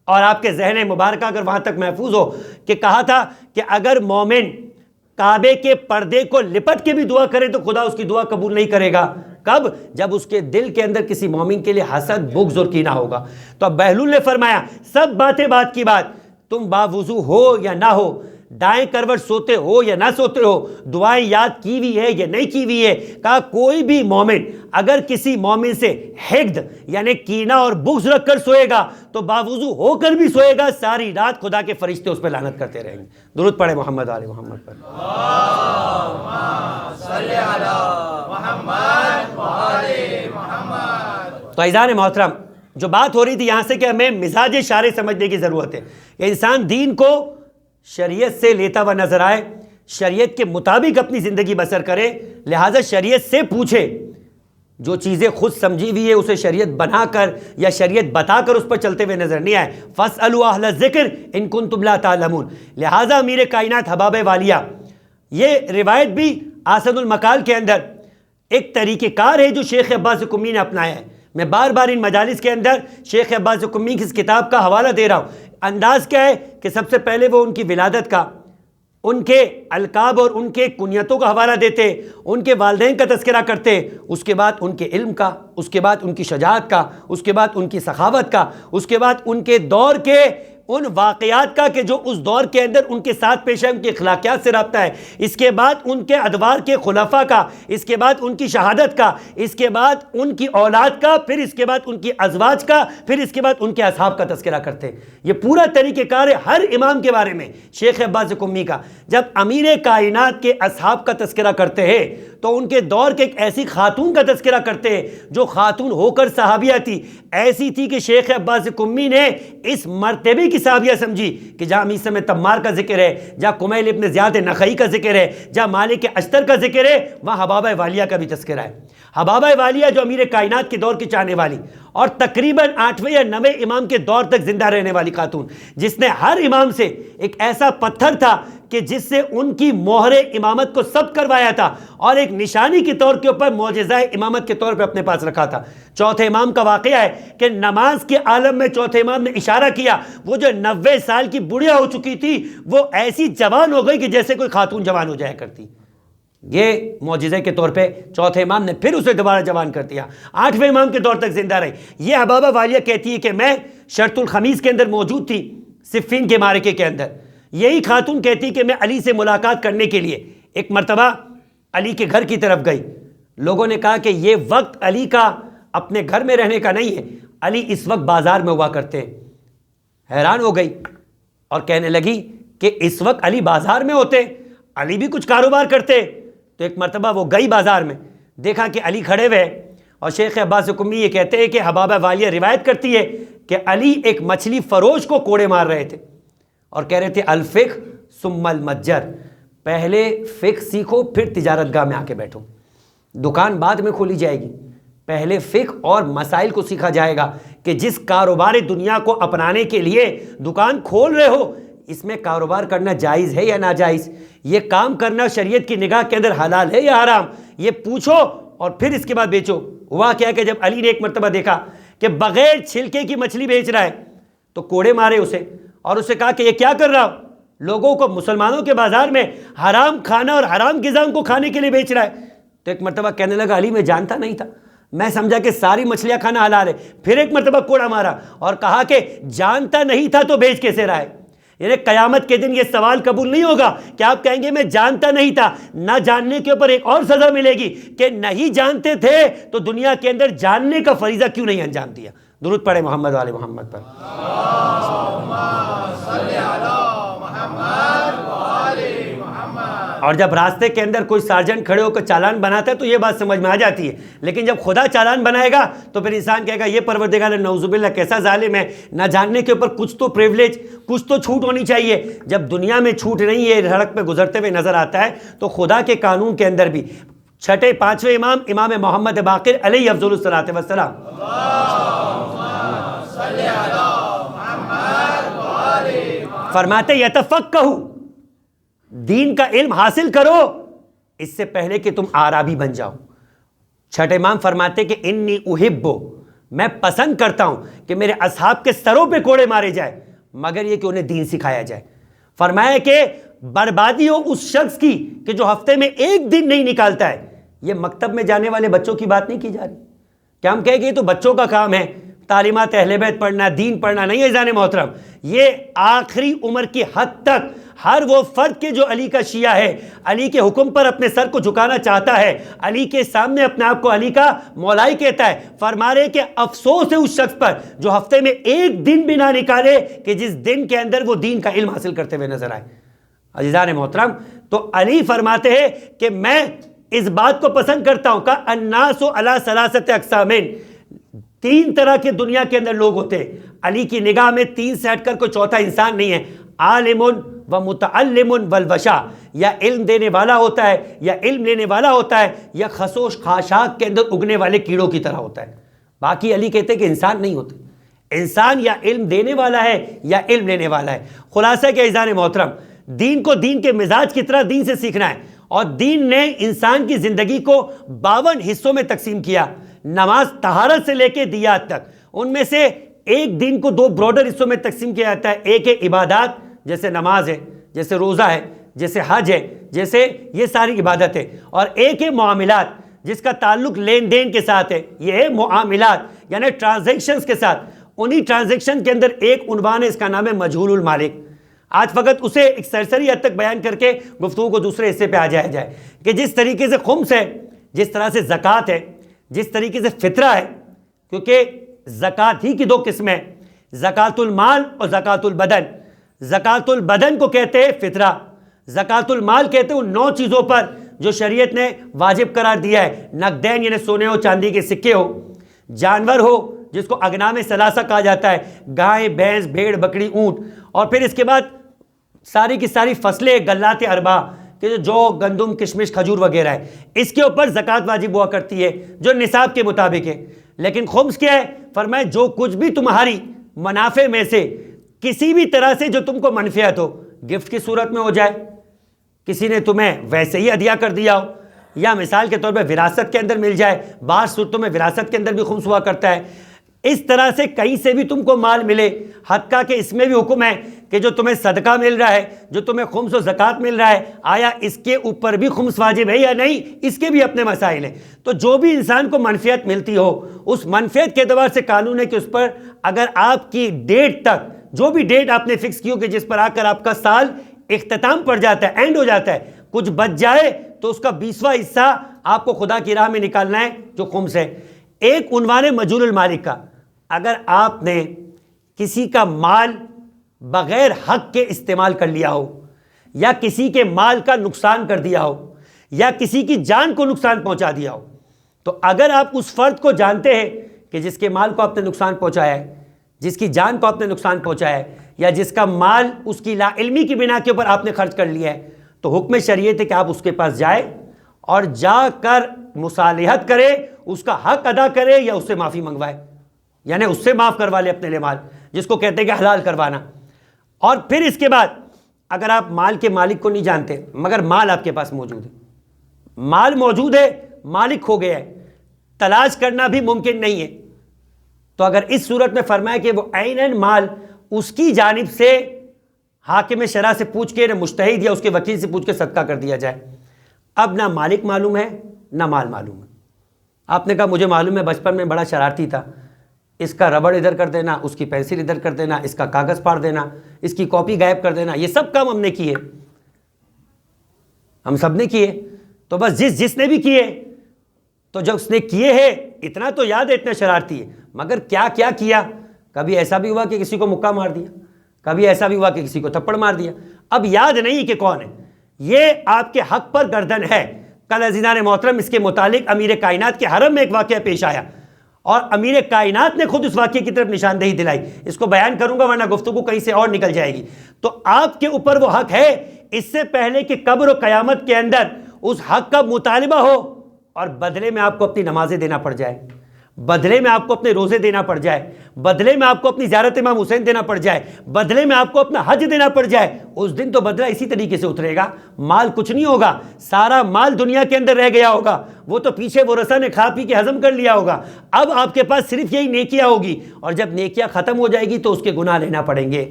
اور آپ کے ذہن مبارکہ اگر وہاں تک محفوظ ہو کہ کہا تھا کہ اگر مومن کعبے کے پردے کو لپٹ کے بھی دعا کرے تو خدا اس کی دعا قبول نہیں کرے گا. کب؟ جب اس کے دل کے اندر کسی مومن کے لیے حسد بغض اور کینہ ہوگا. تو اب بہلول نے فرمایا سب باتیں بات کی بات، تم باوضو ہو یا نہ ہو، دائیں کروٹ سوتے ہو یا نہ سوتے ہو، دعائیں یاد کی ہوئی ہے یا نہیں کی ہوئی ہے. کہا کوئی بھی مومن اگر کسی مومن سے حقد یعنی کینہ اور بغض رکھ کر سوئے گا تو باوضو ہو کر بھی سوئے گا، ساری رات خدا کے فرشتے اس پہ لعنت کرتے رہیں گے. درود پڑھے محمد آل محمد پر. تو عزیزان محترم جو بات ہو رہی تھی یہاں سے کہ ہمیں مزاج شارع سمجھنے کی ضرورت ہے. انسان دین کو شریعت سے لیتا ہوا نظر آئے، شریعت کے مطابق اپنی زندگی بسر کرے، لہٰذا شریعت سے پوچھے. جو چیزیں خود سمجھی ہوئی ہے اسے شریعت بنا کر یا شریعت بتا کر اس پر چلتے ہوئے نظر نہیں آئے. فاسألوا اہل الذکر ان کنتم لا تعلمون. لہٰذا امیر کائنات حباب والیہ، یہ روایت بھی آسن المقال کے اندر ایک طریقہ کار ہے جو شیخ عباس قمی نے اپنایا ہے. میں بار بار ان مجالس کے اندر شیخ عباس قمی کی اس کتاب کا حوالہ دے رہا ہوں. انداز کیا ہے کہ سب سے پہلے وہ ان کی ولادت کا، ان کے القاب اور ان کے کنیتوں کا حوالہ دیتے، ان کے والدین کا تذکرہ کرتے، اس کے بعد ان کے علم کا، اس کے بعد ان کی شجاعت کا، اس کے بعد ان کی سخاوت کا، اس کے بعد ان کے دور کے ان واقعات کا کہ جو اس دور کے اندر ان کے ساتھ پیش ہے، ان کے اخلاقیات سے رابطہ ہے، اس کے بعد ان کے ادوار کے خلفاء کا، اس کے بعد ان کی شہادت کا، اس کے بعد ان کی اولاد کا، پھر اس کے بعد ان کی ازواج کا، پھر اس کے بعد ان کے اصحاب کا تذکرہ کرتے ہیں. یہ پورا طریقہ کار ہے ہر امام کے بارے میں شیخ عباس قمی کا. جب امیر کائنات کے اصحاب کا تذکرہ کرتے ہیں تو ان کے دور کے ایک ایسی خاتون کا تذکرہ کرتے ہیں جو خاتون ہو کر صحابیہ تھی، ایسی تھی کہ شیخ عباس قمی نے اس مرتبے کی صحابیہ سمجھی کہ جہاں میثم تمار کا ذکر ہے، جہاں کمیل ابن زیاد نخعی کا ذکر ہے، جہاں مالک اشتر کا ذکر ہے، وہاں حبابہ والیہ کا بھی تذکرہ ہے. حبابہ والیہ جو امیر کائنات کے دور کی چاہنے والی اور تقریباً 8ویں یا 9ویں امام کے دور تک زندہ رہنے والی خاتون، جس نے ہر امام سے ایک ایسا پتھر تھا کہ جس سے ان کی مہر امامت کو ثبت کروایا تھا اور ایک نشانی کے طور کے اوپر معجزہ امامت کے طور پہ اپنے پاس رکھا تھا. چوتھے امام کا واقعہ ہے کہ نماز کے عالم میں چوتھے امام نے اشارہ کیا، وہ جو 90 سال کی بڑھیا ہو چکی تھی وہ ایسی جوان ہو گئی کہ جیسے کوئی خاتون جوان ہو جایا کرتی. یہ معجزے کے طور پہ چوتھے امام نے پھر اسے دوبارہ جوان کر دیا. 8ویں امام کے دور تک زندہ رہی. یہ حبابہ والیہ کہتی ہے کہ میں شرط الخمیس کے اندر موجود تھی صفین کے معرکے کے اندر. یہی خاتون کہتی کہ میں علی سے ملاقات کرنے کے لیے ایک مرتبہ علی کے گھر کی طرف گئی. لوگوں نے کہا کہ یہ وقت علی کا اپنے گھر میں رہنے کا نہیں ہے، علی اس وقت بازار میں ہوا کرتے ہیں. حیران ہو گئی اور کہنے لگی کہ اس وقت علی بازار میں ہوتے، علی بھی کچھ کاروبار کرتے. تو ایک مرتبہ وہ گئی بازار میں، دیکھا کہ علی کھڑے ہوئے اور شیخ عباس قمی یہ کہتے ہیں کہ حبابہ والیہ روایت کرتی ہے کہ علی ایک مچھلی فروش کو کوڑے مار رہے تھے اور کہہ رہے تھے الفقہ ثم المتجر، پہلے فقہ سیکھو پھر تجارت گاہ میں آ کے بیٹھو. دکان بعد میں کھولی جائے گی، پہلے فقہ اور مسائل کو سیکھا جائے گا کہ جس کاروبار دنیا کو اپنانے کے لیے دکان کھول رہے ہو اس میں کاروبار کرنا جائز ہے یا ناجائز، یہ کام کرنا شریعت کی نگاہ کے اندر حلال ہے یا حرام، یہ پوچھو اور پھر اس کے بعد بیچو. ہوا کیا کہ جب علی نے ایک مرتبہ دیکھا کہ بغیر چھلکے کی مچھلی بیچ رہا ہے تو کوڑے مارے اسے اور اسے کہا کہ یہ کیا کر رہا ہو، لوگوں کو مسلمانوں کے بازار میں حرام کھانا اور حرام غذا کو کھانے کے لیے بیچ رہا ہے. تو ایک مرتبہ کہنے لگا علی میں جانتا نہیں تھا، میں سمجھا کہ ساری مچھلیاں کھانا حلال ہے. پھر ایک مرتبہ کوڑا مارا اور کہا کہ جانتا نہیں تھا تو بیچ کیسے رہا ہے. یعنی قیامت کے دن یہ سوال قبول نہیں ہوگا کہ آپ کہیں گے میں جانتا نہیں تھا. نہ جاننے کے اوپر ایک اور سزا ملے گی کہ نہیں جانتے تھے تو دنیا کے اندر جاننے کا فریضہ کیوں نہیں انجام دیا. درود پڑھے محمد والے محمد پر. اور جب راستے کے اندر کوئی سارجنٹ کھڑے ہو کر چالان بناتا ہے تو یہ بات سمجھ میں آ جاتی ہے، لیکن جب خدا چالان بنائے گا تو پھر انسان کہے گا یہ پروردگار نعوذ باللہ کیسا ظالم ہے. نہ جاننے کے اوپر کچھ تو پریولیج، کچھ تو چھوٹ ہونی چاہیے. جب دنیا میں چھوٹ نہیں ہے، سڑک پہ گزرتے ہوئے نظر آتا ہے تو خدا کے قانون کے اندر بھی چھٹے 5ویں امام امام محمد باقر علیہ افضل الصلاۃ والسلام فرماتے یتفقہ، دین کا علم حاصل کرو اس سے پہلے کہ تم اعرابی بن جاؤ۔ چھٹے امام فرماتے کہ انی احب، میں پسند کرتا ہوں کہ میرے اصحاب کے سروں پہ کوڑے مارے جائے مگر یہ کہ انہیں دین سکھایا جائے۔ فرمایا کہ بربادی ہو اس شخص کی کہ جو ہفتے میں ایک دن نہیں نکالتا ہے۔ یہ مکتب میں جانے والے بچوں کی بات نہیں کی جا رہی کہ ہم کہیں کہ یہ تو بچوں کا کام ہے، تعلیمات اہل بیت پڑھنا، دین پڑھنا، نہیں عزیزان محترم، یہ آخری عمر کی حد تک ہر وہ فرد کے جو علی کا شیعہ ہے، علی کے حکم پر اپنے سر کو جھکانا چاہتا ہے، علی کے سامنے اپنے آپ کو علی کا مولائی کہتا ہے، فرما رہے کہ افسوس ہے اس شخص پر جو ہفتے میں ایک دن بھی نہ نکالے کہ جس دن کے اندر وہ دین کا علم حاصل کرتے ہوئے نظر آئے۔ عزیزان محترم، تو علی فرماتے ہیں کہ میں اس بات کو پسند کرتا ہوں کہ الناس علی ثلاثۃ اقسام، تین طرح کے دنیا کے اندر لوگ ہوتے ہیں۔ علی کی نگاہ میں تین سے ہٹ کر کوئی چوتھا انسان نہیں ہے، عالم و متعلم والوشا، یا علم دینے والا ہوتا ہے یا علم لینے والا ہوتا ہے یا خسوش خاشاک کے اندر اگنے والے کیڑوں کی طرح ہوتا ہے۔ باقی علی کہتے ہیں کہ انسان نہیں ہوتے، انسان یا علم دینے والا ہے یا علم لینے والا ہے۔ خلاصہ کہ عزیزان محترم، دین کو دین کے مزاج کی طرح دین سے سیکھنا ہے، اور دین نے انسان کی زندگی کو 52 حصوں میں تقسیم کیا، نماز طہارت سے لے کے دیات تک۔ ان میں سے ایک دن کو 2 براڈر حصوں میں تقسیم کیا جاتا ہے، ایک ہے عبادات جیسے نماز ہے، جیسے روزہ ہے، جیسے حج ہے، جیسے یہ ساری عبادت ہے، اور ایک ہے معاملات جس کا تعلق لین دین کے ساتھ ہے، یہ ہے معاملات یعنی ٹرانزیکشنز کے ساتھ۔ انہی ٹرانزیکشن کے اندر ایک عنوان ہے، اس کا نام ہے مجہول المالک۔ آج فقط اسے ایک سرسری حد تک بیان کر کے گفتگو کو دوسرے حصے پہ آ جایا جائے کہ جس طریقے سے خمس ہے، جس طرح سے زکوٰۃ ہے، جس طریقے سے فطرہ ہے، کیونکہ زکوٰۃ ہی کی 2 قسمیں، زکوٰۃ المال اور زکوٰۃ البدن۔ زکوٰۃ البدن کو کہتے ہیں فطرہ، زکوٰۃ المال کہتے ہیں ان 9 چیزوں پر جو شریعت نے واجب قرار دیا ہے، نقدین یعنی سونے ہو، چاندی کے سکے ہو، جانور ہو جس کو اغنام ثلاثہ کہا جاتا ہے، گائے، بھینس، بھیڑ، بکری، اونٹ، اور پھر اس کے بعد ساری کی ساری فصلیں، غلات اربا کہ جو گندم، کشمش، کھجور وغیرہ ہے، اس کے اوپر زکوٰۃ واجب ہوا کرتی ہے جو نصاب کے مطابق ہے۔ لیکن خمس کیا ہے؟ فرمائے جو کچھ بھی تمہاری منافع میں سے کسی بھی طرح سے جو تم کو منفعت ہو، گفٹ کی صورت میں ہو جائے، کسی نے تمہیں ویسے ہی ہدیہ کر دیا ہو، یا مثال کے طور پہ وراثت کے اندر مل جائے، بعض صورتوں میں وراثت کے اندر بھی خمس ہوا کرتا ہے، اس طرح سے کہیں سے بھی تم کو مال ملے، حتیٰ کہ اس میں بھی حکم ہے کہ جو تمہیں صدقہ مل رہا ہے، جو تمہیں خمس و زکوٰۃ مل رہا ہے، آیا اس کے اوپر بھی خمس واجب ہے یا نہیں، اس کے بھی اپنے مسائل ہیں۔ تو جو بھی انسان کو منفعت ملتی ہو، اس منفعت کے اعتبار سے قانون ہے کہ اس پر اگر آپ کی ڈیٹ تک، جو بھی ڈیٹ آپ نے فکس کی ہو کہ جس پر آ کر آپ کا سال اختتام پڑ جاتا ہے، اینڈ ہو جاتا ہے، کچھ بچ جائے تو اس کا 20واں حصہ آپ کو خدا کی راہ میں نکالنا ہے جو خمس ہے۔ ایک عنوان ہے مجہول المالک کا، اگر آپ نے کسی کا مال بغیر حق کے استعمال کر لیا ہو، یا کسی کے مال کا نقصان کر دیا ہو، یا کسی کی جان کو نقصان پہنچا دیا ہو، تو اگر آپ اس فرد کو جانتے ہیں کہ جس کے مال کو آپ نے نقصان پہنچایا ہے، جس کی جان کو آپ نے نقصان پہنچایا ہے، یا جس کا مال اس کی لا علمی کی بنا کے اوپر آپ نے خرچ کر لیا ہے، تو حکم شریعت ہے کہ آپ اس کے پاس جائیں اور جا کر مصالحت کرے، اس کا حق ادا کرے یا اس سے معافی منگوائے، یعنی اس سے معاف کروا لے اپنے لیے مال، جس کو کہتے ہیں کہ حلال کروانا۔ اور پھر اس کے بعد اگر آپ مال کے مالک کو نہیں جانتے مگر مال آپ کے پاس موجود ہے، مال موجود ہے، مالک ہو گیا ہے، تلاش کرنا بھی ممکن نہیں ہے، تو اگر اس صورت میں فرمایا کہ وہ عیناً مال اس کی جانب سے حاکم شرع سے پوچھ کے، نہ مجتہد یا اس کے وکیل سے پوچھ کے صدقہ کر دیا جائے۔ اب نہ مالک معلوم ہے نہ مال معلوم ہے، آپ نے کہا مجھے معلوم ہے بچپن میں بڑا شرارتی تھا، اس کا ربڑ ادھر کر دینا، اس کی پینسل ادھر کر دینا، اس کا کاغذ پاڑ دینا، اس کی کاپی غائب کر دینا، یہ سب کام ہم نے کیے، ہم سب نے کیے، تو بس جس نے بھی کیے، تو جب اس نے کیے ہیں اتنا تو یاد ہے، اتنا شرارتی ہے، مگر کیا کیا کیا؟ کبھی ایسا بھی ہوا کہ کسی کو مکہ مار دیا، کبھی ایسا بھی ہوا کہ کسی کو تھپڑ مار دیا، اب یاد نہیں کہ کون ہے، یہ آپ کے حق پر گردن ہے۔ کل عزیزان محترم اس کے متعلق امیر کائنات کے حرم میں ایک واقعہ پیش آیا، اور امیر کائنات نے خود اس واقعے کی طرف نشاندہی دلائی، اس کو بیان کروں گا ورنہ گفتگو کہیں سے اور نکل جائے گی۔ تو آپ کے اوپر وہ حق ہے اس سے پہلے کہ قبر و قیامت کے اندر اس حق کا مطالبہ ہو اور بدلے میں آپ کو اپنی نمازیں دینا پڑ جائے، بدلے میں آپ کو اپنے روزے دینا پڑ جائے، بدلے میں آپ کو اپنی زیارت امام حسین دینا پڑ جائے، بدلے میں آپ کو اپنا حج دینا پڑ جائے، اس دن تو بدلہ اسی طریقے سے اترے گا. مال کچھ نہیں ہوگا، سارا مال دنیا کے اندر رہ گیا ہوگا، وہ تو پیچھے ورثہ نے کھا پی کے ہضم کر لیا ہوگا. اب آپ کے پاس صرف یہی نیکیاں ہوگی، اور جب نیکیاں ختم ہو جائے گی تو اس کے گناہ لینا پڑیں گے،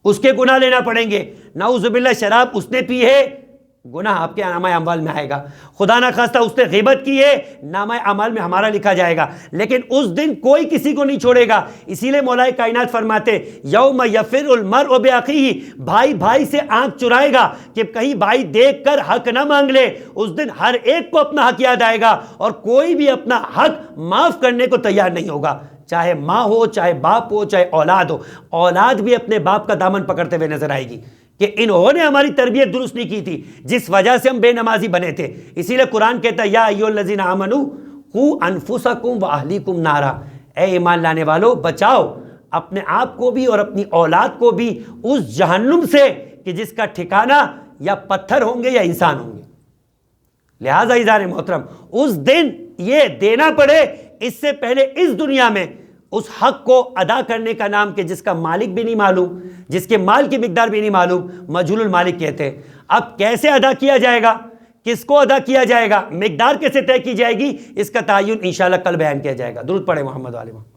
اس کے گناہ لینا پڑیں گے. نعوذ باللہ شراب اس نے پی ہے، گناہ آپ کے نامہ اعمال میں آئے گا. خدا نہ خواستہ اس نے غیبت کی ہے، نامہ اعمال میں ہمارا لکھا جائے گا. لیکن اس دن کوئی کسی کو نہیں چھوڑے گا. اسی لیے مولا کائنات فرماتے یوم یفر المرء باخیہ، بھائی بھائی سے آنکھ چرائے گا کہ کہیں بھائی دیکھ کر حق نہ مانگ لے. اس دن ہر ایک کو اپنا حق یاد آئے گا، اور کوئی بھی اپنا حق معاف کرنے کو تیار نہیں ہوگا، چاہے ماں ہو، چاہے باپ ہو، چاہے اولاد ہو. اولاد بھی اپنے باپ کا دامن پکڑتے ہوئے نظر آئے گی کہ انہوں نے ہماری تربیت درست نہیں کی تھی، جس وجہ سے ہم بے نمازی بنے تھے. اسی لیے قرآن کہتا ہے یا ایھا الذین آمنوا قوا انفسکم واہلیکم نارا، اے ایمان لانے والو بچاؤ اپنے آپ کو بھی اور اپنی اولاد کو بھی اس جہنم سے کہ جس کا ٹھکانہ یا پتھر ہوں گے یا انسان ہوں گے. لہٰذا عزیزان محترم اس دن یہ دینا پڑے، اس سے پہلے اس دنیا میں اس حق کو ادا کرنے کا نام کہ جس کا مالک بھی نہیں معلوم، جس کے مال کی مقدار بھی نہیں معلوم، مجہول المالک کہتے ہیں. اب کیسے ادا کیا جائے گا، کس کو ادا کیا جائے گا، مقدار کیسے طے کی جائے گی، اس کا تعین انشاءاللہ کل بیان کیا جائے گا. درود پڑھیں محمد علیہ وسلم.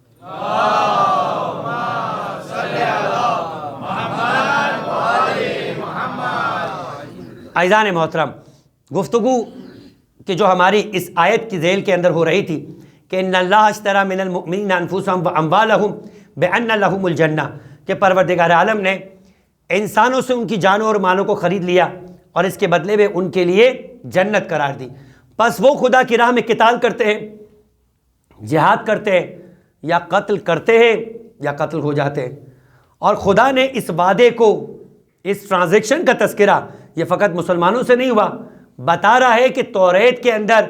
عزیزان محترم، گفتگو کہ جو ہماری اس آیت کی ذیل کے اندر ہو رہی تھی کہ ان اللہ اشتری من المؤمنین انفسهم واموالهم بان لهم الجنہ، کہ پروردگار عالم نے انسانوں سے ان کی جانوں اور مالوں کو خرید لیا اور اس کے بدلے میں ان کے لیے جنت قرار دی. پس وہ خدا کی راہ میں قتال کرتے ہیں، جہاد کرتے ہیں، یا قتل کرتے ہیں یا قتل ہو جاتے ہیں. اور خدا نے اس وعدے کو، اس ٹرانزیکشن کا تذکرہ یہ فقط مسلمانوں سے نہیں ہوا، بتا رہا ہے کہ توریت کے اندر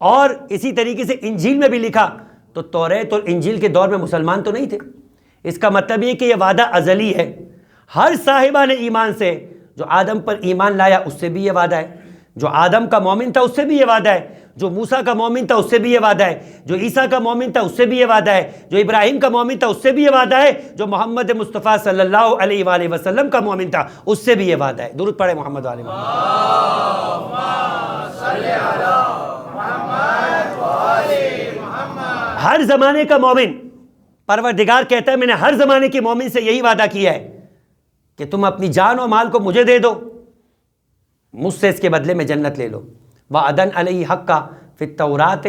اور اسی طریقے سے انجیل میں بھی لکھا. تو توریت اور انجیل کے دور میں مسلمان تو نہیں تھے. اس کا مطلب یہ کہ یہ وعدہ ازلی ہے. ہر صاحبان ایمان سے، جو آدم پر ایمان لایا اس سے بھی یہ وعدہ ہے، جو آدم کا مومن تھا اس سے بھی یہ وعدہ ہے، جو موسیٰ کا مومن تھا اس سے بھی یہ وعدہ ہے، جو عیسیٰ کا مومن تھا اس سے بھی یہ وعدہ ہے، جو ابراہیم کا مومن تھا اس سے بھی یہ وعدہ ہے، جو محمد مصطفیٰ صلی اللہ علیہ وآلہ وسلم کا مومن تھا اس سے بھی یہ وعدہ ہے. درود پڑھیں محمد علیہ ہر زمانے کا مومن، پروردگار کہتا ہے میں نے ہر زمانے کے مومن سے یہی وعدہ کیا ہے کہ تم اپنی جان و مال کو مجھے دے دو، مجھ سے اس کے بدلے میں جنت لے لو. وعدن علیہ حقا فی التوراۃ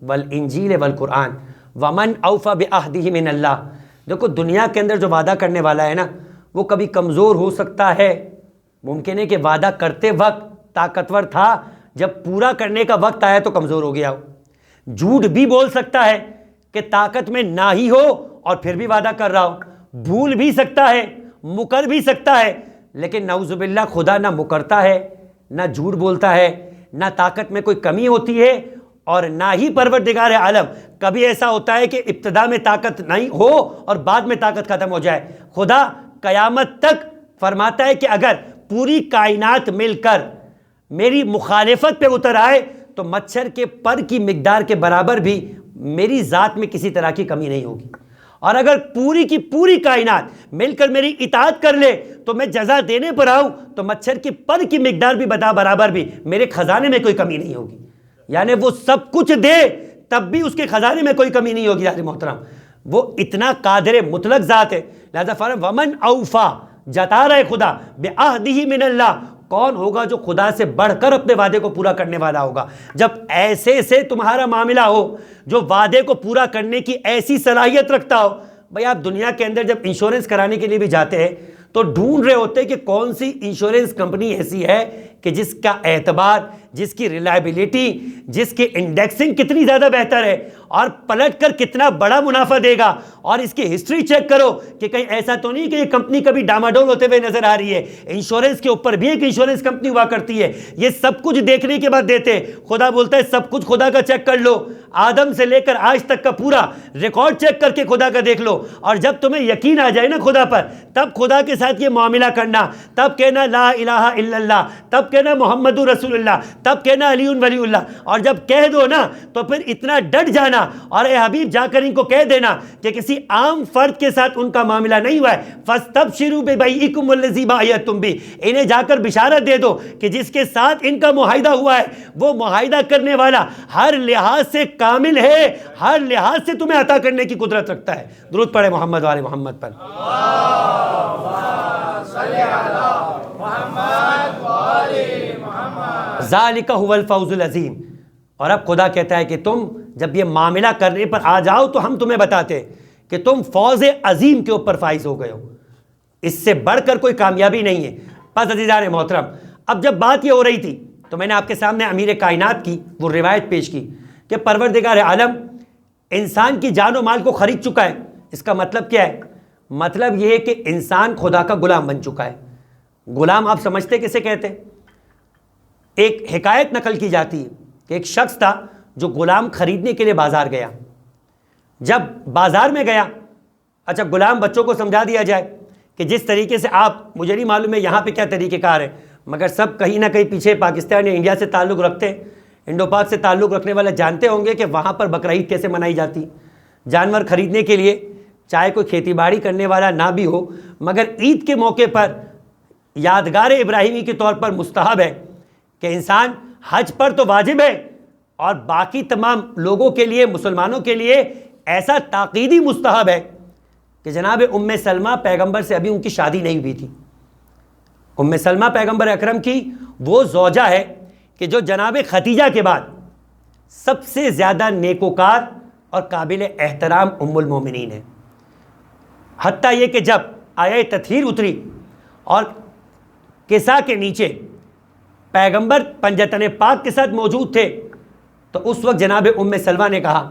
والانجیل والقرآن ومن اوفی بعہدہ من اللہ. دیکھو دنیا کے اندر جو وعدہ کرنے والا ہے نا، وہ کبھی کمزور ہو سکتا ہے. ممکن ہے کہ وعدہ کرتے وقت طاقتور تھا، جب پورا کرنے کا وقت آیا تو کمزور ہو گیا ہو. جھوٹ بھی بول سکتا ہے کہ طاقت میں نہ ہی ہو اور پھر بھی وعدہ کر رہا ہو. بھول بھی سکتا ہے، مکر بھی سکتا ہے. لیکن نعوذ باللہ خدا نہ مکرتا ہے، نہ جھوٹ بولتا ہے، نہ طاقت میں کوئی کمی ہوتی ہے، اور نہ ہی پروردگار عالم کبھی ایسا ہوتا ہے کہ ابتدا میں طاقت نہیں ہو اور بعد میں طاقت ختم ہو جائے. خدا قیامت تک فرماتا ہے کہ اگر پوری کائنات مل کر میری مخالفت پہ اتر آئے تو مچھر کے پر کی مقدار کے برابر بھی میری ذات میں کسی طرح کی کمی نہیں ہوگی. اور اگر پوری کی پوری کائنات مل کر میری اطاعت کر لے تو میں جزا دینے پر آؤں تو مچھر کی پر کی مقدار بھی برابر بھی میرے خزانے میں کوئی کمی نہیں ہوگی. یعنی وہ سب کچھ دے تب بھی اس کے خزانے میں کوئی کمی نہیں ہوگی. عزیز محترم وہ اتنا قادر مطلق ذات ہے. لہذا فرمایا ومن اوفا، جتا رہے خدا بعہدہ من اللہ، کون ہوگا جو خدا سے بڑھ کر اپنے وعدے کو پورا کرنے والا ہوگا. جب ایسے سے تمہارا معاملہ ہو جو وعدے کو پورا کرنے کی ایسی صلاحیت رکھتا ہو. بھائی آپ دنیا کے اندر جب انشورنس کرانے کے لیے بھی جاتے ہیں تو ڈھونڈ رہے ہوتے ہیں کہ کون سی انشورنس کمپنی ایسی ہے کہ جس کا اعتبار، جس کی ریلائبلٹی، جس کی انڈیکسنگ کتنی زیادہ بہتر ہے اور پلٹ کر کتنا بڑا منافع دے گا. اور اس کی ہسٹری چیک کرو کہ کہیں ایسا تو نہیں کہ یہ کمپنی کبھی ڈاماڈول ہوتے ہوئے نظر آ رہی ہے. انشورنس کے اوپر بھی ایک انشورنس کمپنی ہوا کرتی ہے. یہ سب کچھ دیکھنے کے بعد دیتے. خدا بولتا ہے سب کچھ خدا کا چیک کر لو، آدم سے لے کر آج تک کا پورا ریکارڈ چیک کر کے خدا کا دیکھ لو. اور جب تمہیں یقین آ جائے نا خدا پر، تب خدا کے ساتھ یہ معاملہ کرنا، تب کہنا لا الہ الا اللہ، تب کہنا محمد رسول اللہ، تب کہنا علی ولی اللہ، اور جب کہہ دو نا تو پھر اتنا ڈٹ جانا، اور اے حبیب جا کر ان کو کہہ دینا کہ کسی عام فرد کے ساتھ ان کا معاملہ نہیں ہوا ہے، فاستبشروا ببیعکم الذی بایعتم بہ، انہیں جا کر بشارت دے دو کہ جس کے ساتھ ان کا معاہدہ ہوا ہے وہ معاہدہ کرنے والا ہر لحاظ سے کامل ہے، ہر لحاظ سے تمہیں عطا کرنے کی قدرت رکھتا ہے۔ درود پڑھے محمد وآل محمد پر۔ ذالک هو الفوز العظیم۔ اور اب خدا کہتا ہے کہ تم جب یہ معاملہ کرنے پر آ جاؤ تو ہم تمہیں بتاتے کہ تم فوز عظیم کے اوپر فائز ہو گئے ہو، اس سے بڑھ کر کوئی کامیابی نہیں ہے۔ پس عزیزان محترم، اب جب بات یہ ہو رہی تھی تو میں نے آپ کے سامنے امیر کائنات کی وہ روایت پیش کی کہ پروردگار عالم انسان کی جان و مال کو خرید چکا ہے۔ اس کا مطلب کیا ہے؟ مطلب یہ ہے کہ انسان خدا کا غلام بن چکا ہے۔ غلام آپ سمجھتے کسے کہتے ہیں؟ ایک حکایت نقل کی جاتی ہے کہ ایک شخص تھا جو غلام خریدنے کے لیے بازار گیا۔ جب بازار میں گیا، اچھا غلام بچوں کو سمجھا دیا جائے کہ جس طریقے سے آپ، مجھے نہیں معلوم ہے یہاں پہ کیا طریقہ کار ہے، مگر سب کہیں نہ کہیں پیچھے پاکستان یا انڈیا سے تعلق رکھتے ہیں، انڈو پاک سے تعلق رکھنے والے جانتے ہوں گے کہ وہاں پر بقرعید کیسے منائی جاتی۔ جانور خریدنے کے لیے چاہے کوئی کھیتی باڑی کرنے والا نہ بھی ہو، مگر عید کے موقع پر یادگار ابراہیمی کے طور پر مستحب ہے کہ انسان حج پر تو واجب ہے، اور باقی تمام لوگوں کے لیے، مسلمانوں کے لیے ایسا تاکیدی مستحب ہے کہ جناب ام سلمہ پیغمبر سے ابھی ان کی شادی نہیں ہوئی تھی۔ ام سلمہ پیغمبر اکرم کی وہ زوجہ ہے کہ جو جناب خدیجہ کے بعد سب سے زیادہ نیکوکار اور قابل احترام ام المومنین ہے۔ حتیٰ یہ کہ جب آیہ تطہیر اتری اور کسا کے نیچے پیغمبر پنجتن پاک کے ساتھ موجود تھے تو اس وقت جناب ام سلمہ نے کہا